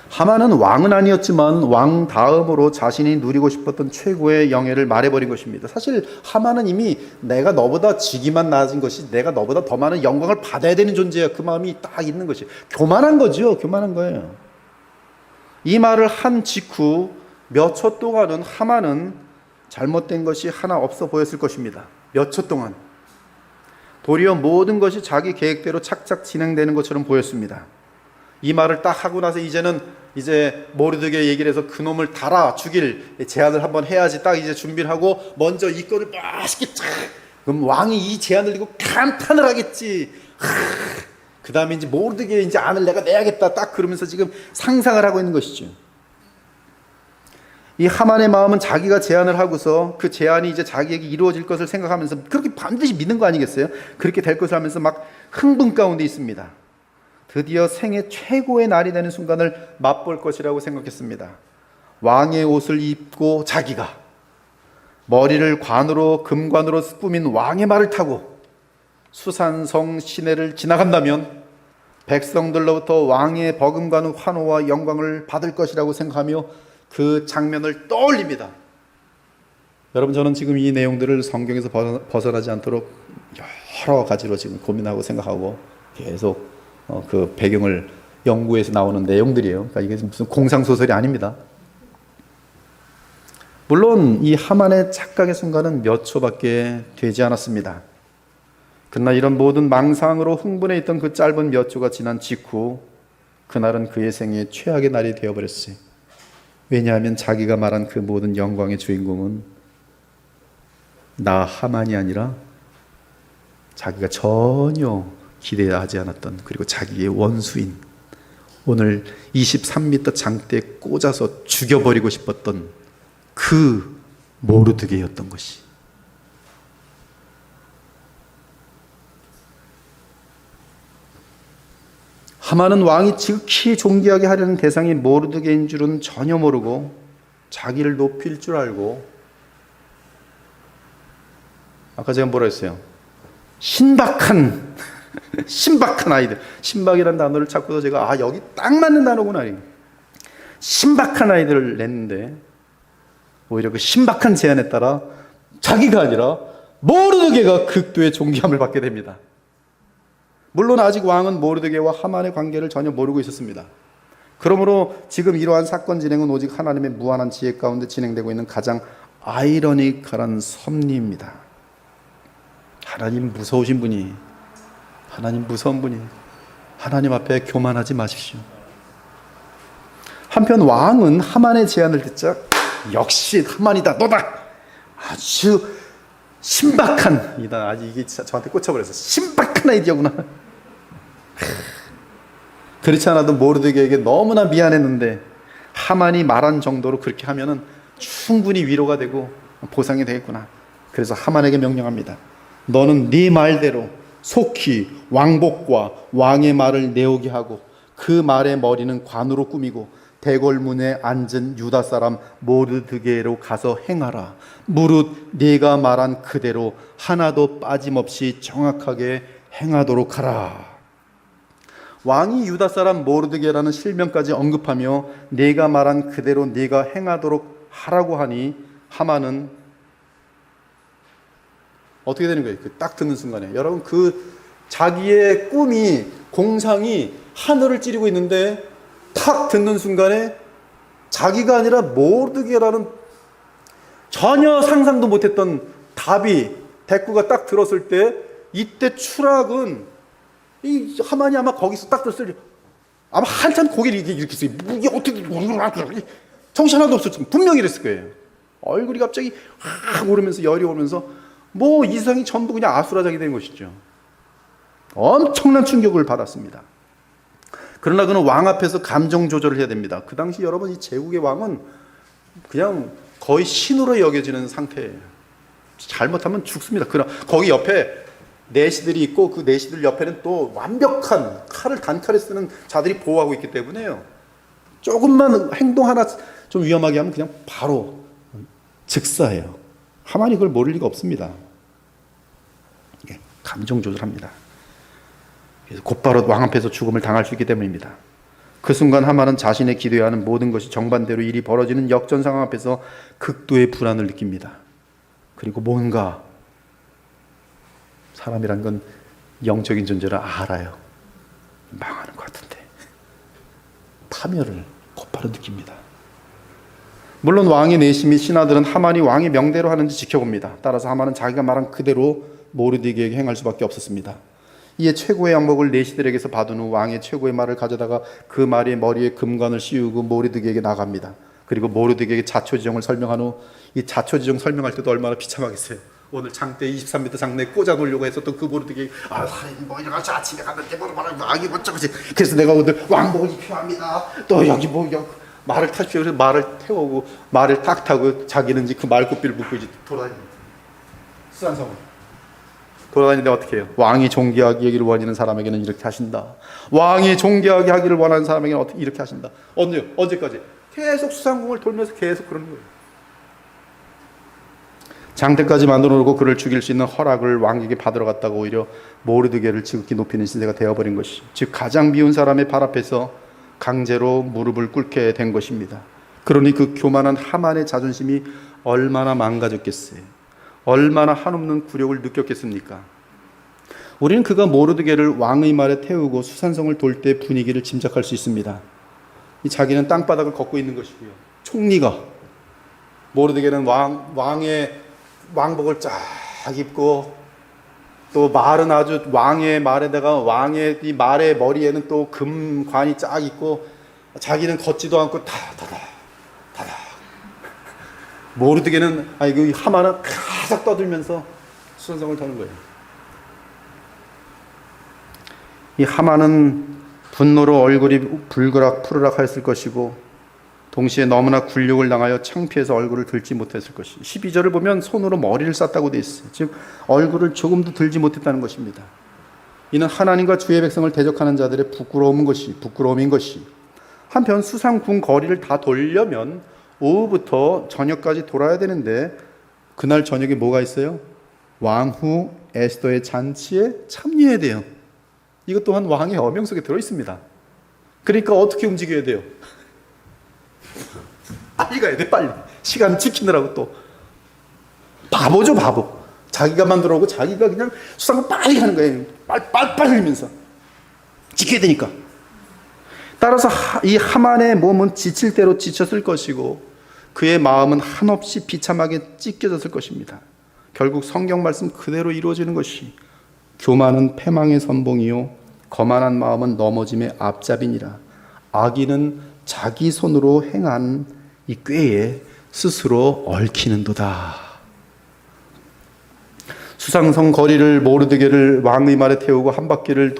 하만은 왕은 아니었지만 왕 다음으로 자신이 누리고 싶었던 최고의 영예를 말해버린 것입니다. 사실 하만은 이미 내가 너보다 직위만 낮은 것이 내가 너보다 더 많은 영광을 받아야 되는 존재야. 그 마음이 딱 있는 것이 교만한 거죠. 교만한 거예요. 이 말을 한 직후 몇 초 동안은 하만은 잘못된 것이 하나 없어 보였을 것입니다. 몇 초 동안 도리어 모든 것이 자기 계획대로 착착 진행되는 것처럼 보였습니다. 이 말을 딱 하고 나서 이제 모르드게 얘기를 해서 그놈을 달아 죽일 제안을 한번 해야지 딱 이제 준비를 하고 먼저 이 건을 맛있게 쫙 그럼 왕이 이 제안을 듣고 감탄을 하겠지. 그 다음에 이제 모르드게 이제 안을 내가 내야겠다 딱 그러면서 지금 상상을 하고 있는 것이죠. 이 하만의 마음은 자기가 제안을 하고서 그 제안이 이제 자기에게 이루어질 것을 생각하면서 그렇게 반드시 믿는 거 아니겠어요? 그렇게 될 것을 하면서 막 흥분 가운데 있습니다. 드디어 생애 최고의 날이 되는 순간을 맛볼 것이라고 생각했습니다. 왕의 옷을 입고 자기가 머리를 관으로 금관으로 꾸민 왕의 말을 타고 수산성 시내를 지나간다면 백성들로부터 왕의 버금가는 환호와 영광을 받을 것이라고 생각하며 그 장면을 떠올립니다. 여러분, 저는 지금 이 내용들을 성경에서 벗어나지 않도록 여러 가지로 지금 고민하고 생각하고 계속 그 배경을 연구해서 나오는 내용들이에요. 그러니까 이게 무슨 공상소설이 아닙니다. 물론 이 하만의 착각의 순간은 몇 초밖에 되지 않았습니다. 그러나 이런 모든 망상으로 흥분해 있던 그 짧은 몇 초가 지난 직후 그날은 그의 생애 최악의 날이 되어버렸어요. 왜냐하면 자기가 말한 그 모든 영광의 주인공은 나 하만이 아니라 자기가 전혀 기대하지 않았던 그리고 자기의 원수인 오늘 23m 장대에 꽂아서 죽여버리고 싶었던 그 모르드게였던 것이. 하만은 왕이 지극히 존귀하게 하려는 대상이 모르드게인 줄은 전혀 모르고 자기를 높일 줄 알고 아까 제가 뭐라 했어요? 신박한 아이들. 신박이라는 단어를 찾고서 제가 여기 딱 맞는 단어구나. 신박한 아이들을 냈는데 오히려 그 신박한 제안에 따라 자기가 아니라 모르드게가 극도의 존귀함을 받게 됩니다. 물론 아직 왕은 모르드게와 하만의 관계를 전혀 모르고 있었습니다. 그러므로 지금 이러한 사건 진행은 오직 하나님의 무한한 지혜 가운데 진행되고 있는 가장 아이러니컬한 섭리입니다. 하나님 무서우신 분이, 하나님 무서운 분이 하나님 앞에 교만하지 마십시오. 한편 왕은 하만의 제안을 듣자 역시 하만이다, 너다. 아주 신박한 이게 저한테 꽂혀버려서 신박한 아이디어구나. 그렇지 않아도 모르드게에게 너무나 미안했는데 하만이 말한 정도로 그렇게 하면은 충분히 위로가 되고 보상이 되겠구나. 그래서 하만에게 명령합니다. 너는 네 말대로 속히 왕복과 왕의 말을 내오게 하고 그 말의 머리는 관으로 꾸미고 대궐문에 앉은 유다 사람 모르드게로 가서 행하라. 무릇 네가 말한 그대로 하나도 빠짐없이 정확하게 행하도록 하라. 왕이 유다 사람 모르드게라는 실명까지 언급하며 네가 말한 그대로 네가 행하도록 하라고 하니 하만은 어떻게 되는 거예요? 딱 듣는 순간에 여러분 자기의 꿈이 공상이 하늘을 찌르고 있는데 탁 듣는 순간에 자기가 아니라 모르드게라는 전혀 상상도 못했던 답이 대꾸가 딱 들었을 때 이때 추락은 이 하만이 아마 거기서 딱 들었을 때 아마 한참 고개를 이렇게 써요. 이게 어떻게 정신 하나도 없었을 텐데 분명히 이랬을 거예요. 얼굴이 갑자기 확 오르면서 열이 오르면서 뭐 이상이 전부 그냥 아수라장이 된 것이죠. 엄청난 충격을 받았습니다. 그러나 그는 왕 앞에서 감정 조절을 해야 됩니다. 그 당시 여러분 이 제국의 왕은 그냥 거의 신으로 여겨지는 상태예요. 잘못하면 죽습니다. 그러나 거기 옆에 내시들이 있고 그 내시들 옆에는 또 완벽한 단칼에 쓰는 자들이 보호하고 있기 때문에요. 조금만 행동 하나 좀 위험하게 하면 그냥 바로 즉사해요. 하만이 그걸 모를 리가 없습니다. 감정 조절합니다. 그래서 곧바로 왕 앞에서 죽음을 당할 수 있기 때문입니다. 그 순간 하만은 자신의 기도해야 하는 모든 것이 정반대로 일이 벌어지는 역전 상황 앞에서 극도의 불안을 느낍니다. 그리고 뭔가 사람이란 건 영적인 존재를 알아요. 망하는 것 같은데 파멸을 곧바로 느낍니다. 물론 왕의 내심이 신하들은 하만이 왕의 명대로 하는지 지켜봅니다. 따라서 하만은 자기가 말한 그대로 모르드게에게 행할 수밖에 없었습니다. 이에 최고의 양복을 내시들에게서 받은 후 왕의 최고의 말을 가져다가 그 말의 머리에 금관을 씌우고 모르드게에게 나갑니다. 그리고 모르드게에게 자초지정을 설명한 후 이 자초지정 설명할 때도 얼마나 비참하겠어요. 오늘 장대 23m 장내에 꽂아 놓으려고 했었던 그 모르드게 뭐 이런 거 아침에 갔는데 뭐 왕이 어쩌고지 그래서 내가 오늘 왕복을 입혀합니다. 또 여기 말을 타십시오. 그래서 말을 태우고 말을 탁 타고 자기는 이제 그 말굽비를 묶고 이제 돌아다닙니다. 수산성을 돌아다니는데 어떻게 해요? 왕이 존귀하게 하기를 원하는 사람에게는 이렇게 하신다. 왕이 존귀하게 하기를 원하는 사람에게는 어떻게 이렇게 하신다. 언제까지? 계속 수상궁을 돌면서 계속 그러는 거예요. 장대까지 만들어 놓고 그를 죽일 수 있는 허락을 왕에게 받으러 갔다가 오히려 모르드게를 지극히 높이는 신세가 되어버린 것이, 즉 가장 미운 사람의 발 앞에서 강제로 무릎을 꿇게 된 것입니다. 그러니 그 교만한 하만의 자존심이 얼마나 망가졌겠어요. 얼마나 한없는 굴욕을 느꼈겠습니까? 우리는 그가 모르드게를 왕의 말에 태우고 수산성을 돌 때 분위기를 짐작할 수 있습니다. 자기는 땅바닥을 걷고 있는 것이고요. 총리가 모르드게는 왕의 왕복을 쫙 입고 또 말은 아주 왕의 말에다가 왕의 이 말의 머리에는 또 금관이 쫙 있고 자기는 걷지도 않고 다다다 모르드게는 그 하만은 가득 떠들면서 수산성을 타는 거예요. 이 하만은 분노로 얼굴이 불그락 푸르락 했을 것이고 동시에 너무나 굴욕을 당하여 창피해서 얼굴을 들지 못했을 것이. 12절을 보면 손으로 머리를 쌌다고 되어 있어요. 즉 얼굴을 조금도 들지 못했다는 것입니다. 이는 하나님과 주의 백성을 대적하는 자들의 부끄러움인 것이. 한편 수상궁 거리를 다 돌려면 오후부터 저녁까지 돌아야 되는데 그날 저녁에 뭐가 있어요? 왕후 에스더의 잔치에 참여해야 돼요. 이것 또한 왕의 어명 속에 들어있습니다. 그러니까 어떻게 움직여야 돼요? 빨리 가야 돼, 빨리. 시간 지키느라고 또. 바보죠, 바보. 자기가 만들어 오고 자기가 그냥 수상을 빨리 하는 거예요. 빨리 흘리면서. 지켜야 되니까. 따라서 이 하만의 몸은 지칠 대로 지쳤을 것이고 그의 마음은 한없이 비참하게 찢겨졌을 것입니다. 결국 성경 말씀 그대로 이루어지는 것이 교만은 패망의 선봉이요 거만한 마음은 넘어짐의 앞잡이니라. 악인은 자기 손으로 행한 이 꾀에 스스로 얽히는도다. 수상성 거리를 모르드게를 왕의 말에 태우고 한 바퀴를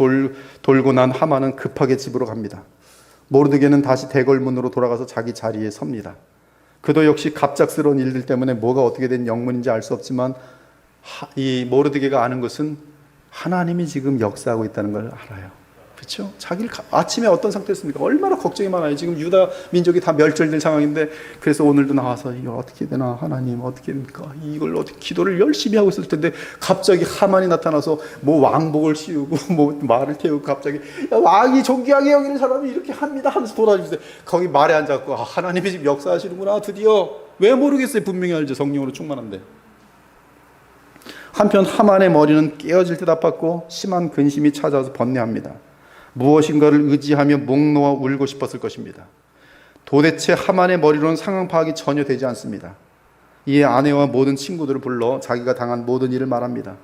돌고 난 하만은 급하게 집으로 갑니다. 모르드게는 다시 대궐문으로 돌아가서 자기 자리에 섭니다. 그도 역시 갑작스러운 일들 때문에 뭐가 어떻게 된 영문인지 알 수 없지만 이 모르드게가 아는 것은 하나님이 지금 역사하고 있다는 걸 알아요. 그렇죠? 자기를 아침에 어떤 상태였습니까? 얼마나 걱정이 많아요. 지금 유다 민족이 다 멸절된 상황인데, 그래서 오늘도 나와서 이거 어떻게 되나, 하나님 어떻게 됩니까? 이걸 어떻게 기도를 열심히 하고 있을 텐데 갑자기 하만이 나타나서 뭐 왕복을 씌우고 뭐 말을 태우고 갑자기 야, 왕이 존귀하게 여기는 사람이 이렇게 합니다 하면서 돌아다니면서 거기 말에 앉아갖고 하나님이 지금 역사하시는구나 드디어. 왜 모르겠어요? 분명히 알죠. 성령으로 충만한데. 한편 하만의 머리는 깨어질 듯 아팠고 심한 근심이 찾아와서 번뇌합니다. 무엇인가를 의지하며 목 놓아 울고 싶었을 것입니다. 도대체 하만의 머리로는 상황 파악이 전혀 되지 않습니다. 이에 아내와 모든 친구들을 불러 자기가 당한 모든 일을 말합니다.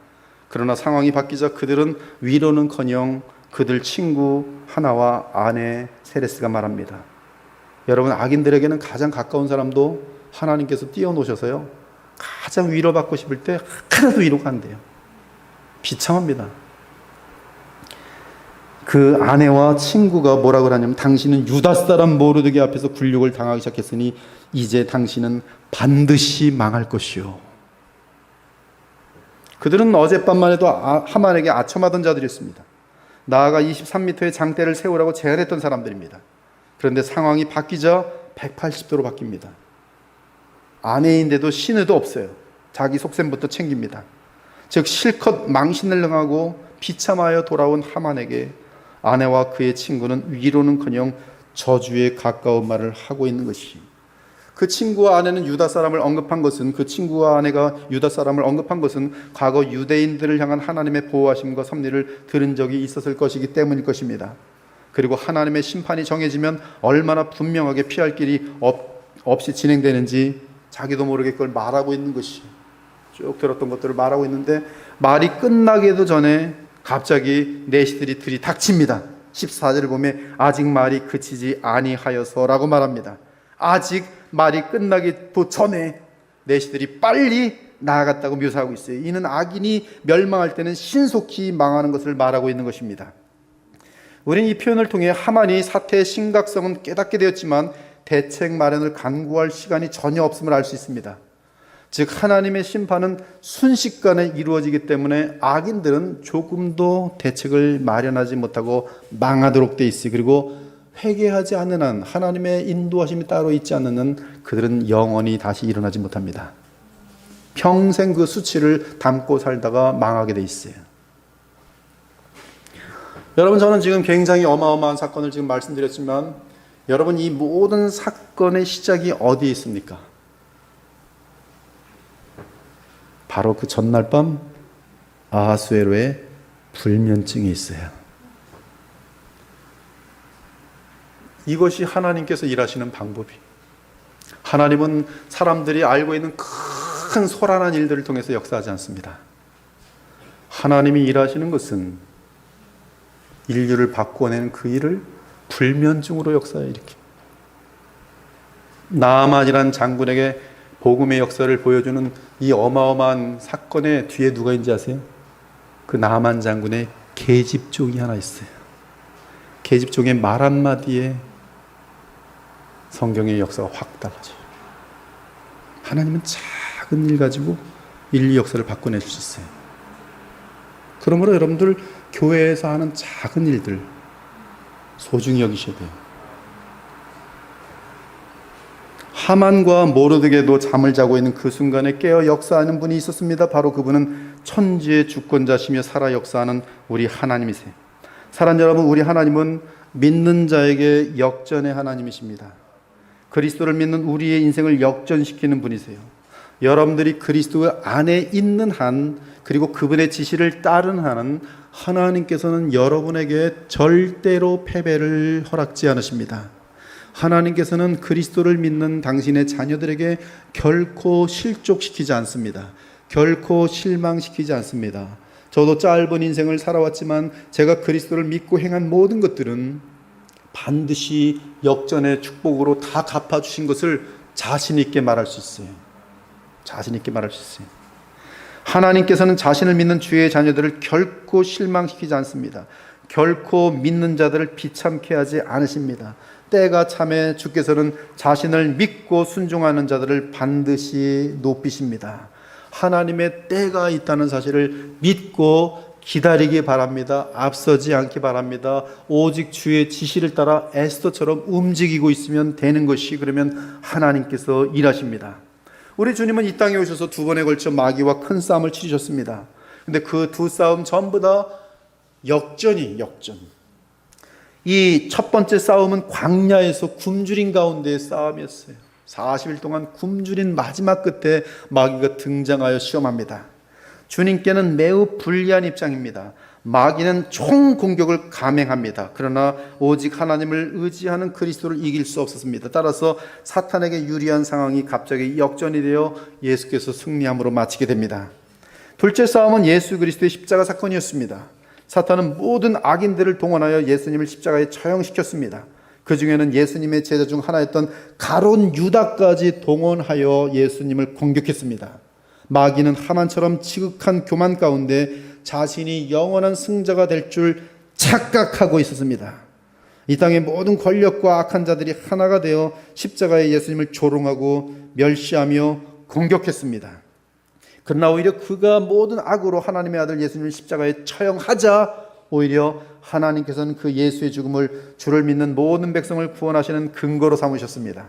그러나 상황이 바뀌자 그들은 위로는커녕 그들 친구 하나와 아내 세레스가 말합니다. 여러분, 악인들에게는 가장 가까운 사람도 하나님께서 띄워놓으셔서요, 가장 위로받고 싶을 때 하나도 위로가 안 돼요. 비참합니다. 그 아내와 친구가 뭐라고 하냐면, 당신은 유다 사람 모르드게 앞에서 굴욕을 당하기 시작했으니 이제 당신은 반드시 망할 것이요. 그들은 어젯밤만 해도 하만에게 아첨하던 자들이었습니다. 나아가 23m의 장대를 세우라고 제안했던 사람들입니다. 그런데 상황이 바뀌자 180도로 바뀝니다. 아내인데도 신의도 없어요. 자기 속셈부터 챙깁니다. 즉 실컷 망신을 당하고 비참하여 돌아온 하만에게 아내와 그의 친구는 위로는커녕 저주에 가까운 말을 하고 있는 것이, 그 친구와 아내는 유다 사람을 언급한 것은, 그 친구와 아내가 유다 사람을 언급한 것은 과거 유대인들을 향한 하나님의 보호하심과 섭리를 들은 적이 있었을 것이기 때문일 것입니다. 그리고 하나님의 심판이 정해지면 얼마나 분명하게 피할 길이 없이 진행되는지 자기도 모르게 그걸 말하고 있는 것이, 쭉 들었던 것들을 말하고 있는데 말이 끝나기도 전에 갑자기 내시들이 들이닥칩니다. 14절을 보면 아직 말이 그치지 아니하여서라고 말합니다. 아직 말이 끝나기도 전에 내시들이 빨리 나아갔다고 묘사하고 있어요. 이는 악인이 멸망할 때는 신속히 망하는 것을 말하고 있는 것입니다. 우리는 이 표현을 통해 하만이 사태의 심각성은 깨닫게 되었지만 대책 마련을 간구할 시간이 전혀 없음을 알 수 있습니다. 즉 하나님의 심판은 순식간에 이루어지기 때문에 악인들은 조금도 대책을 마련하지 못하고 망하도록 돼 있어요. 그리고 회개하지 않는 한, 하나님의 인도하심이 따로 있지 않는 한 그들은 영원히 다시 일어나지 못합니다. 평생 그 수치를 담고 살다가 망하게 돼 있어요. 여러분, 저는 지금 굉장히 어마어마한 사건을 지금 말씀드렸지만, 여러분, 이 모든 사건의 시작이 어디에 있습니까? 바로 그 전날 밤 아하수에로의 불면증이 있어요. 이것이 하나님께서 일하시는 방법이, 하나님은 사람들이 알고 있는 큰 소란한 일들을 통해서 역사하지 않습니다. 하나님이 일하시는 것은 인류를 바꾸어내는 그 일을 불면증으로 역사에 일으킵니다. 나아만이란 장군에게 복음의 역사를 보여주는 이 어마어마한 사건의 뒤에 누가 있는지 아세요? 그 나아만 장군의 계집종이 하나 있어요. 계집종의 말 한마디에 성경의 역사가 확 달라져요. 하나님은 작은 일 가지고 인류 역사를 바꿔내 주셨어요. 그러므로 여러분들 교회에서 하는 작은 일들 소중히 여기셔야 돼요. 하만과 모르드게도 잠을 자고 있는 그 순간에 깨어 역사하는 분이 있었습니다. 바로 그분은 천지의 주권자시며 살아 역사하는 우리 하나님이세요. 사랑하는 여러분, 우리 하나님은 믿는 자에게 역전의 하나님이십니다. 그리스도를 믿는 우리의 인생을 역전시키는 분이세요. 여러분들이 그리스도 안에 있는 한, 그리고 그분의 지시를 따르는 한은 하나님께서는 여러분에게 절대로 패배를 허락지 않으십니다. 하나님께서는 그리스도를 믿는 당신의 자녀들에게 결코 실족시키지 않습니다. 결코 실망시키지 않습니다. 저도 짧은 인생을 살아왔지만 제가 그리스도를 믿고 행한 모든 것들은 반드시 역전의 축복으로 다 갚아주신 것을 자신 있게 말할 수 있어요. 자신 있게 말할 수 있어요. 하나님께서는 자신을 믿는 주의 자녀들을 결코 실망시키지 않습니다. 결코 믿는 자들을 비참케 하지 않으십니다. 때가 참에 주께서는 자신을 믿고 순종하는 자들을 반드시 높이십니다. 하나님의 때가 있다는 사실을 믿고 기다리기 바랍니다. 앞서지 않기 바랍니다. 오직 주의 지시를 따라 에스더처럼 움직이고 있으면 되는 것이, 그러면 하나님께서 일하십니다. 우리 주님은 이 땅에 오셔서 두 번에 걸쳐 마귀와 큰 싸움을 치르셨습니다. 근데 그 두 싸움 전부 다 역전. 이 첫 번째 싸움은 광야에서 굶주린 가운데의 싸움이었어요. 40일 동안 굶주린 마지막 끝에 마귀가 등장하여 시험합니다. 주님께는 매우 불리한 입장입니다. 마귀는 총 공격을 감행합니다. 그러나 오직 하나님을 의지하는 그리스도를 이길 수 없었습니다. 따라서 사탄에게 유리한 상황이 갑자기 역전이 되어 예수께서 승리함으로 마치게 됩니다. 둘째 싸움은 예수 그리스도의 십자가 사건이었습니다. 사탄은 모든 악인들을 동원하여 예수님을 십자가에 처형시켰습니다. 그 중에는 예수님의 제자 중 하나였던 가룟 유다까지 동원하여 예수님을 공격했습니다. 마귀는 하만처럼 지극한 교만 가운데 자신이 영원한 승자가 될 줄 착각하고 있었습니다. 이 땅의 모든 권력과 악한 자들이 하나가 되어 십자가에 예수님을 조롱하고 멸시하며 공격했습니다. 그러나 오히려 그가 모든 악으로 하나님의 아들 예수님을 십자가에 처형하자 오히려 하나님께서는 그 예수의 죽음을 주를 믿는 모든 백성을 구원하시는 근거로 삼으셨습니다.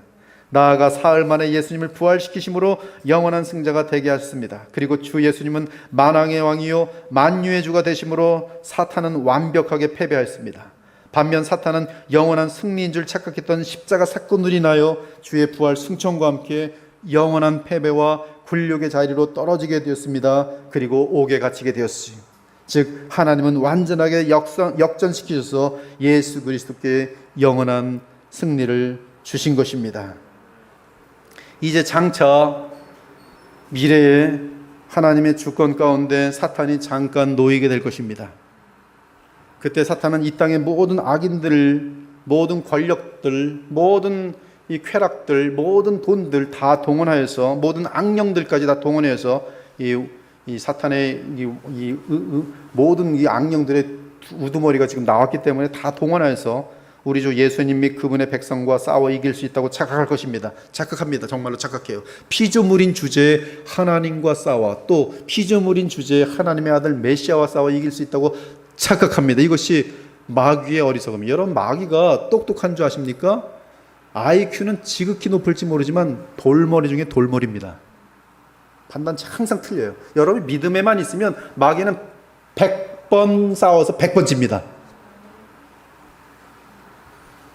나아가 사흘 만에 예수님을 부활시키심으로 영원한 승자가 되게 하셨습니다. 그리고 주 예수님은 만왕의 왕이요 만유의 주가 되심으로 사탄은 완벽하게 패배하였습니다. 반면 사탄은 영원한 승리인 줄 착각했던 십자가 사건으로 인하여 주의 부활 승천과 함께 영원한 패배와 굴욕의 자리로 떨어지게 되었습니다. 그리고 옥에 갇히게 되었으니 즉 하나님은 완전하게 역전시키셔서 예수 그리스도께 영원한 승리를 주신 것입니다. 이제 장차 미래에 하나님의 주권 가운데 사탄이 잠깐 놓이게 될 것입니다. 그때 사탄은 이 땅의 모든 악인들, 모든 권력들, 모든 이 쾌락들, 모든 돈들 다 동원하여서, 모든 악령들까지 다 동원해서 이 사탄의 모든 이 악령들의 우두머리가 지금 나왔기 때문에 다 동원하여서 우리 주 예수님 및 그분의 백성과 싸워 이길 수 있다고 착각할 것입니다. 착각합니다. 정말로 착각해요. 피조물인 주제에 하나님과 싸워, 또 피조물인 주제에 하나님의 아들 메시아와 싸워 이길 수 있다고 착각합니다. 이것이 마귀의 어리석음이에요. 여러분, 마귀가 똑똑한 줄 아십니까? IQ는 지극히 높을지 모르지만 돌머리 중에 돌머리입니다. 판단치 항상 틀려요. 여러분이 믿음에만 있으면 마귀는 100번 싸워서 100번 집니다.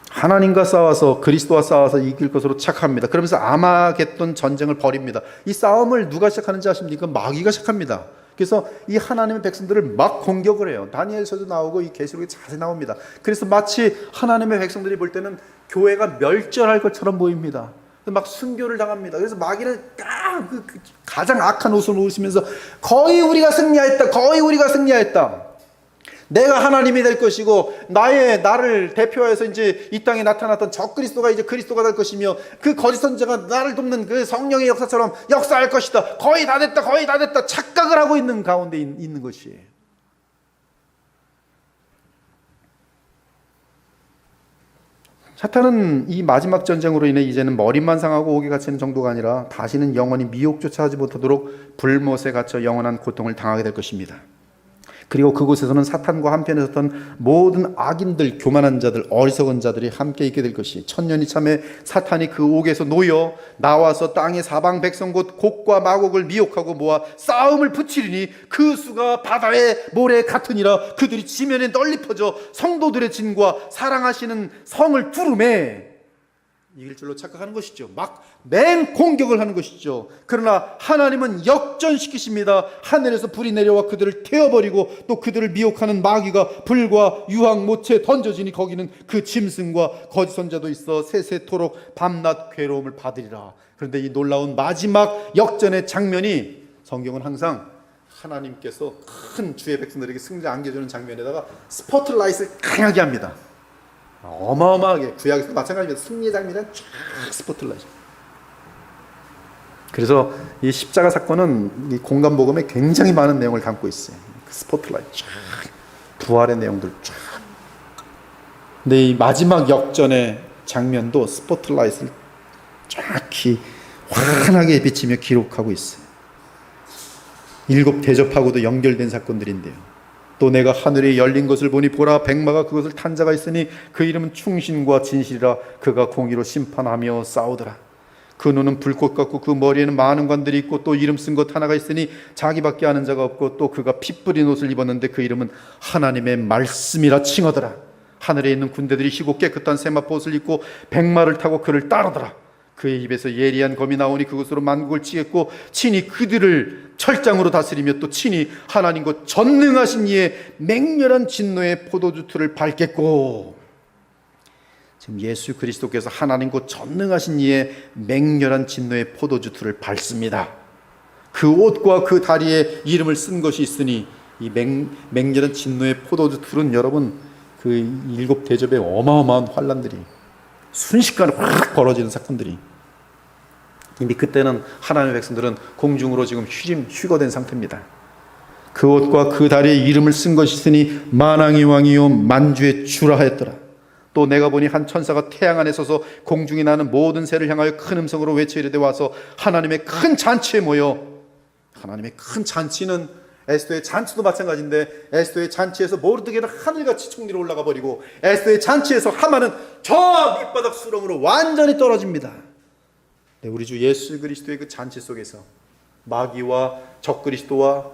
하나님과 싸워서, 그리스도와 싸워서 이길 것으로 착각합니다. 그러면서 아마겟돈 전쟁을 벌입니다. 이 싸움을 누가 시작하는지 아십니까? 마귀가 시작합니다. 그래서 이 하나님의 백성들을 막 공격을 해요. 다니엘서도 나오고 이 계시록에 자세히 나옵니다. 그래서 마치 하나님의 백성들이 볼 때는 교회가 멸절할 것처럼 보입니다. 막 순교를 당합니다. 그래서 마귀는 가장 악한 옷을 입으시면서 거의 우리가 승리하였다. 거의 우리가 승리하였다. 내가 하나님이 될 것이고 나를 대표해서 이제 이 땅에 나타났던 적그리스도가 이제 그리스도가 될 것이며 그 거짓 선지자가 나를 돕는 그 성령의 역사처럼 역사할 것이다. 거의 다 됐다. 거의 다 됐다. 착각을 하고 있는 가운데 있는 것이에요. 사탄은 이 마지막 전쟁으로 인해 이제는 머리만 상하고 옥에 갇히는 정도가 아니라 다시는 영원히 미혹조차 하지 못하도록 불못에 갇혀 영원한 고통을 당하게 될 것입니다. 그리고 그곳에서는 사탄과 한편에 섰던 모든 악인들, 교만한 자들, 어리석은 자들이 함께 있게 될 것이, 천년이 참에 사탄이 그 옥에서 놓여 나와서 땅의 사방 백성 곧 곡과 마곡을 미혹하고 모아 싸움을 붙이리니 그 수가 바다의 모래 같으니라. 그들이 지면에 널리 퍼져 성도들의 진과 사랑하시는 성을 두루매 이길 줄로 착각하는 것이죠. 막 맹공격을 하는 것이죠. 그러나 하나님은 역전시키십니다. 하늘에서 불이 내려와 그들을 태워버리고 또 그들을 미혹하는 마귀가 불과 유황 못에 던져지니 거기는 그 짐승과 거짓 선자도 있어 세세토록 밤낮 괴로움을 받으리라. 그런데 이 놀라운 마지막 역전의 장면이, 성경은 항상 하나님께서 큰 주의 백성들에게 승리 안겨주는 장면에다가 스포트라이트를 강하게 합니다. 어마어마하게. 구약에서 마찬가지입니다. 승리의 장면은 쫙 스포트라이트. 그래서 이 십자가 사건은 이 공간복음에 굉장히 많은 내용을 담고 있어요. 그 스포트라이트 쫙, 부활의 내용들 쫙 근데 이 마지막 역전의 장면도 스포트라이트를 정확히 환하게 비치며 기록하고 있어요. 7 대접하고도 연결된 사건들인데요. 또 내가 하늘에 열린 것을 보니 보라 백마가 그것을 탄 자가 있으니 그 이름은 충신과 진실이라 그가 공의로 심판하며 싸우더라. 그 눈은 불꽃 같고 그 머리에는 많은 관들이 있고 또 이름 쓴 것 하나가 있으니 자기밖에 아는 자가 없고 또 그가 피 뿌린 옷을 입었는데 그 이름은 하나님의 말씀이라 칭하더라. 하늘에 있는 군대들이 희고 깨끗한 세마포 옷을 입고 백마를 타고 그를 따르더라. 그의 입에서 예리한 검이 나오니 그것으로 만국을 치겠고 친히 그들을 철장으로 다스리며 또 친히 하나님과 전능하신 이의 맹렬한 진노의 포도주 틀을 밟겠고, 지금 예수 그리스도께서 하나님과 전능하신 이의 맹렬한 진노의 포도주 틀을 밟습니다. 그 옷과 그 다리에 이름을 쓴 것이 있으니 이 맹렬한 진노의 포도주 틀은 여러분 그 7 대접의 어마어마한 환란들이 순식간에 확 벌어지는 사건들이, 이미 그때는 하나님의 백성들은 공중으로 지금 휴거된 상태입니다. 그 옷과 그 다리에 이름을 쓴 것이 있으니 만왕의 왕이요 만주의 주라 하였더라. 또 내가 보니 한 천사가 태양 안에 서서 공중에 나는 모든 새를 향하여 큰 음성으로 외쳐 이르되 와서 하나님의 큰 잔치에 모여, 하나님의 큰 잔치는 에스더의 잔치도 마찬가지인데 에스더의 잔치에서 모르드게는 하늘같이 총리로 올라가 버리고 에스더의 잔치에서 하만은 저 밑바닥 수렁으로 완전히 떨어집니다. 네, 우리 주 예수 그리스도의 그 잔치 속에서 마귀와 적그리스도와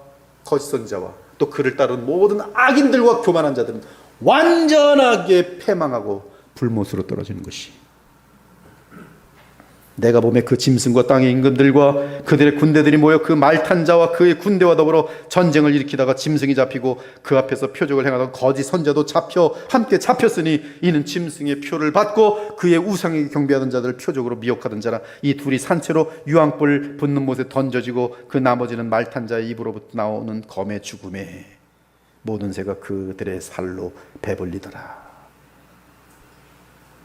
거짓 선자와 또 그를 따른 모든 악인들과 교만한 자들은 완전하게 패망하고 불못으로 떨어지는 것이, 내가 보매 그 짐승과 땅의 임금들과 그들의 군대들이 모여 그 말탄 자와 그의 군대와 더불어 전쟁을 일으키다가 짐승이 잡히고 그 앞에서 표적을 행하던 거짓 선자도 함께 잡혔으니 이는 짐승의 표를 받고 그의 우상에게 경배하던 자들을 표적으로 미혹하던 자라. 이 둘이 산채로 유황불 붙는 못에 던져지고 그 나머지는 말탄 자의 입으로부터 나오는 검의 죽음에 모든 새가 그들의 살로 배불리더라.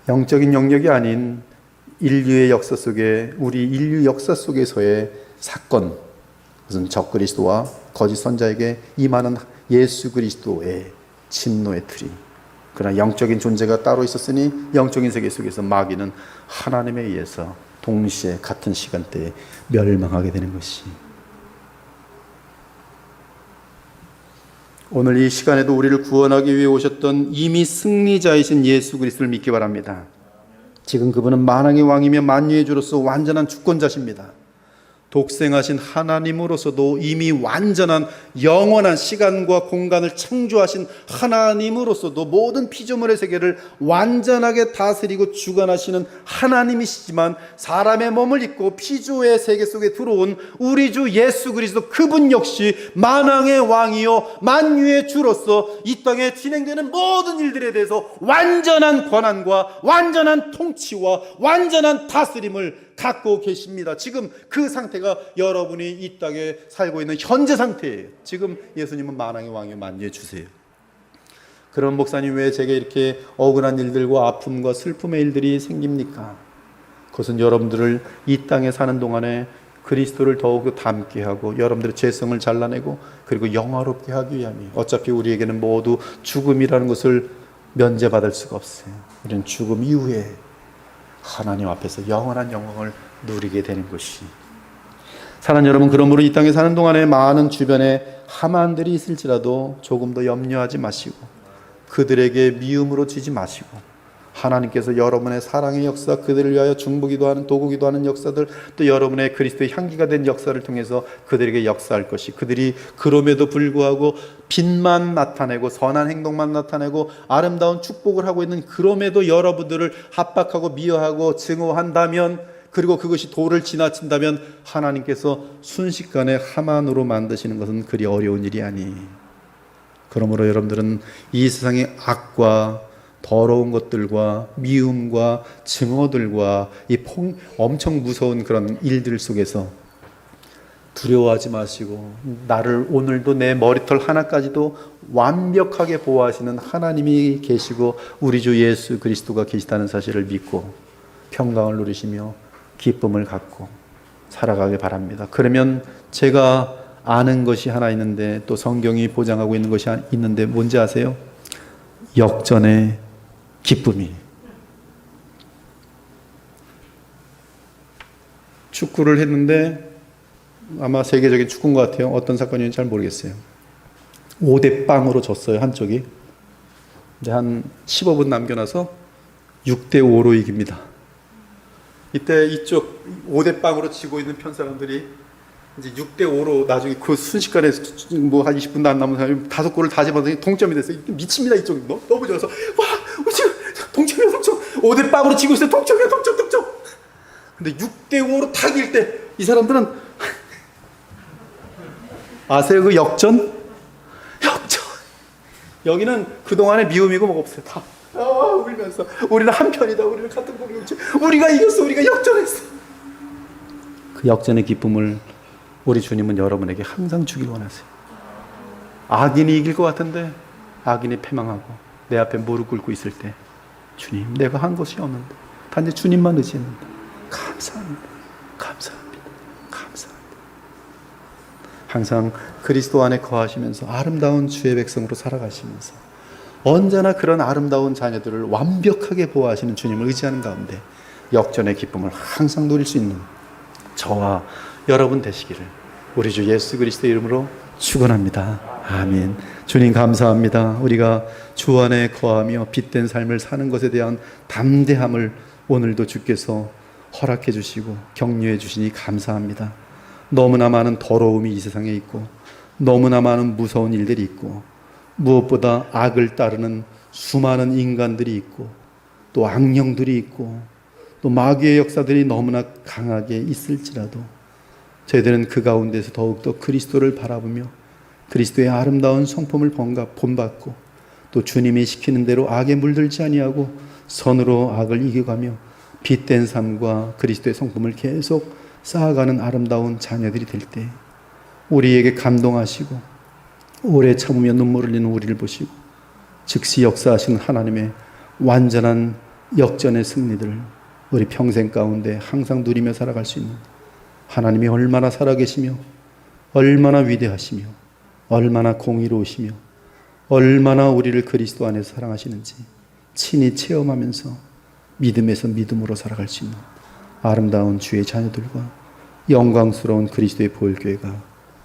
영적인 영역이 아닌 인류의 역사 속에, 우리 인류 역사 속에서의 사건, 그것은 적그리스도와 거짓 선자에게 임하는 예수 그리스도의 진노의 틀이, 그러나 영적인 존재가 따로 있었으니 영적인 세계 속에서 마귀는 하나님에 의해서 동시에 같은 시간대에 멸망하게 되는 것이, 오늘 이 시간에도 우리를 구원하기 위해 오셨던 이미 승리자이신 예수 그리스도를 믿기 바랍니다. 지금 그분은 만왕의 왕이며 만유의 주로서 완전한 주권자십니다. 독생하신 하나님으로서도 이미 완전한 영원한 시간과 공간을 창조하신 하나님으로서도 모든 피조물의 세계를 완전하게 다스리고 주관하시는 하나님이시지만 사람의 몸을 입고 피조의 세계 속에 들어온 우리 주 예수 그리스도, 그분 역시 만왕의 왕이요 만유의 주로서 이 땅에 진행되는 모든 일들에 대해서 완전한 권한과 완전한 통치와 완전한 다스림을 갖고 계십니다. 지금 그 상태가 여러분이 이 땅에 살고 있는 현재 상태예요. 지금 예수님은 만왕의 왕이요 만유의 주세요. 그럼 목사님 왜 제게 이렇게 억울한 일들과 아픔과 슬픔의 일들이 생깁니까? 그것은 여러분들을 이 땅에 사는 동안에 그리스도를 더욱 닮게 하고 여러분들의 죄성을 잘라내고 그리고 영화롭게 하기 위함이에요. 어차피 우리에게는 모두 죽음이라는 것을 면제받을 수가 없어요. 우리는 죽음 이후에 하나님 앞에서 영원한 영광을 누리게 되는 것이, 사랑하는 여러분, 그러므로 이 땅에 사는 동안에 많은 주변에 하만들이 있을지라도 조금 더 염려하지 마시고 그들에게 미움으로 지지 마시고 하나님께서 여러분의 사랑의 역사, 그들을 위하여 중보기도 하는 도구기도 하는 역사들, 또 여러분의 그리스도의 향기가 된 역사를 통해서 그들에게 역사할 것이, 그들이 그럼에도 불구하고 빛만 나타내고 선한 행동만 나타내고 아름다운 축복을 하고 있는, 그럼에도 여러분들을 합박하고 미워하고 증오한다면, 그리고 그것이 도를 지나친다면 하나님께서 순식간에 하만으로 만드시는 것은 그리 어려운 일이 아니. 그러므로 여러분들은 이 세상의 악과 더러운 것들과 미움과 증오들과 이 엄청 무서운 그런 일들 속에서 두려워하지 마시고, 나를 오늘도 내 머리털 하나까지도 완벽하게 보호하시는 하나님이 계시고 우리 주 예수 그리스도가 계시다는 사실을 믿고 평강을 누리시며 기쁨을 갖고 살아가길 바랍니다. 그러면 제가 아는 것이 하나 있는데, 또 성경이 보장하고 있는 것이 있는데 뭔지 아세요? 역전의 기쁨이. 축구를 했는데 아마 세계적인 축구인 것 같아요. 어떤 사건인지 잘 모르겠어요. 5대 0으로 졌어요, 한쪽이. 이제 한 15분 남겨놔서 6대 5로 이깁니다. 이때 이쪽 5대 0으로 지고 있는 편 사람들이 이제 6대 5로 나중에 그 순식간에 뭐 한 20분도 안 남은 사람이 5골을 다 집어넣으니 동점이 됐어요. 미칩니다, 이쪽이. 너무 좋아서. 와, 우리 지금 동점이야, 동점. 5대 0으로 지고 있어요. 동점이야, 동점, 동점. 근데 6대 5로 탁 일 때 이 사람들은 아세요? 그 역전? 역전. 여기는 그동안의 미움이고 뭐가 없어요. 다 울면서 우리는 한 편이다. 우리는 같은 공동체. 우리가 이겼어. 우리가 역전했어. 그 역전의 기쁨을 우리 주님은 여러분에게 항상 주길 원하세요. 악인이 이길 것 같은데 악인이 패망하고 내 앞에 무릎 꿇고 있을 때 주님, 내가 한 것이 없는데 단지 주님만 의지했는데 감사합니다. 감사합니다. 감사합니다. 항상 그리스도 안에 거하시면서 아름다운 주의 백성으로 살아가시면서 언제나 그런 아름다운 자녀들을 완벽하게 보호하시는 주님을 의지하는 가운데 역전의 기쁨을 항상 누릴 수 있는 저와 여러분 되시기를 우리 주 예수 그리스도의 이름으로 축원합니다. 아멘. 주님 감사합니다. 우리가 주 안에 거하며 빛된 삶을 사는 것에 대한 담대함을 오늘도 주께서 허락해 주시고 격려해 주시니 감사합니다. 너무나 많은 더러움이 이 세상에 있고 너무나 많은 무서운 일들이 있고 무엇보다 악을 따르는 수많은 인간들이 있고 또 악령들이 있고 또 마귀의 역사들이 너무나 강하게 있을지라도 저희들은 그 가운데서 더욱더 그리스도를 바라보며 그리스도의 아름다운 성품을 본받고 또 주님이 시키는 대로 악에 물들지 아니하고 선으로 악을 이겨가며 빛된 삶과 그리스도의 성품을 계속 쌓아가는 아름다운 자녀들이 될 때 우리에게 감동하시고 오래 참으며 눈물 흘리는 우리를 보시고 즉시 역사하시는 하나님의 완전한 역전의 승리들을 우리 평생 가운데 항상 누리며 살아갈 수 있는 하나님이 얼마나 살아계시며 얼마나 위대하시며 얼마나 공의로우시며 얼마나 우리를 그리스도 안에서 사랑하시는지 친히 체험하면서 믿음에서 믿음으로 살아갈 수 있는 아름다운 주의 자녀들과 영광스러운 그리스도의 보혈교회가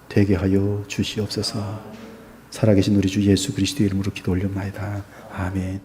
되게 하여 주시옵소서. 살아계신 우리 주 예수 그리스도의 이름으로 기도 올려옵나이다. 아멘.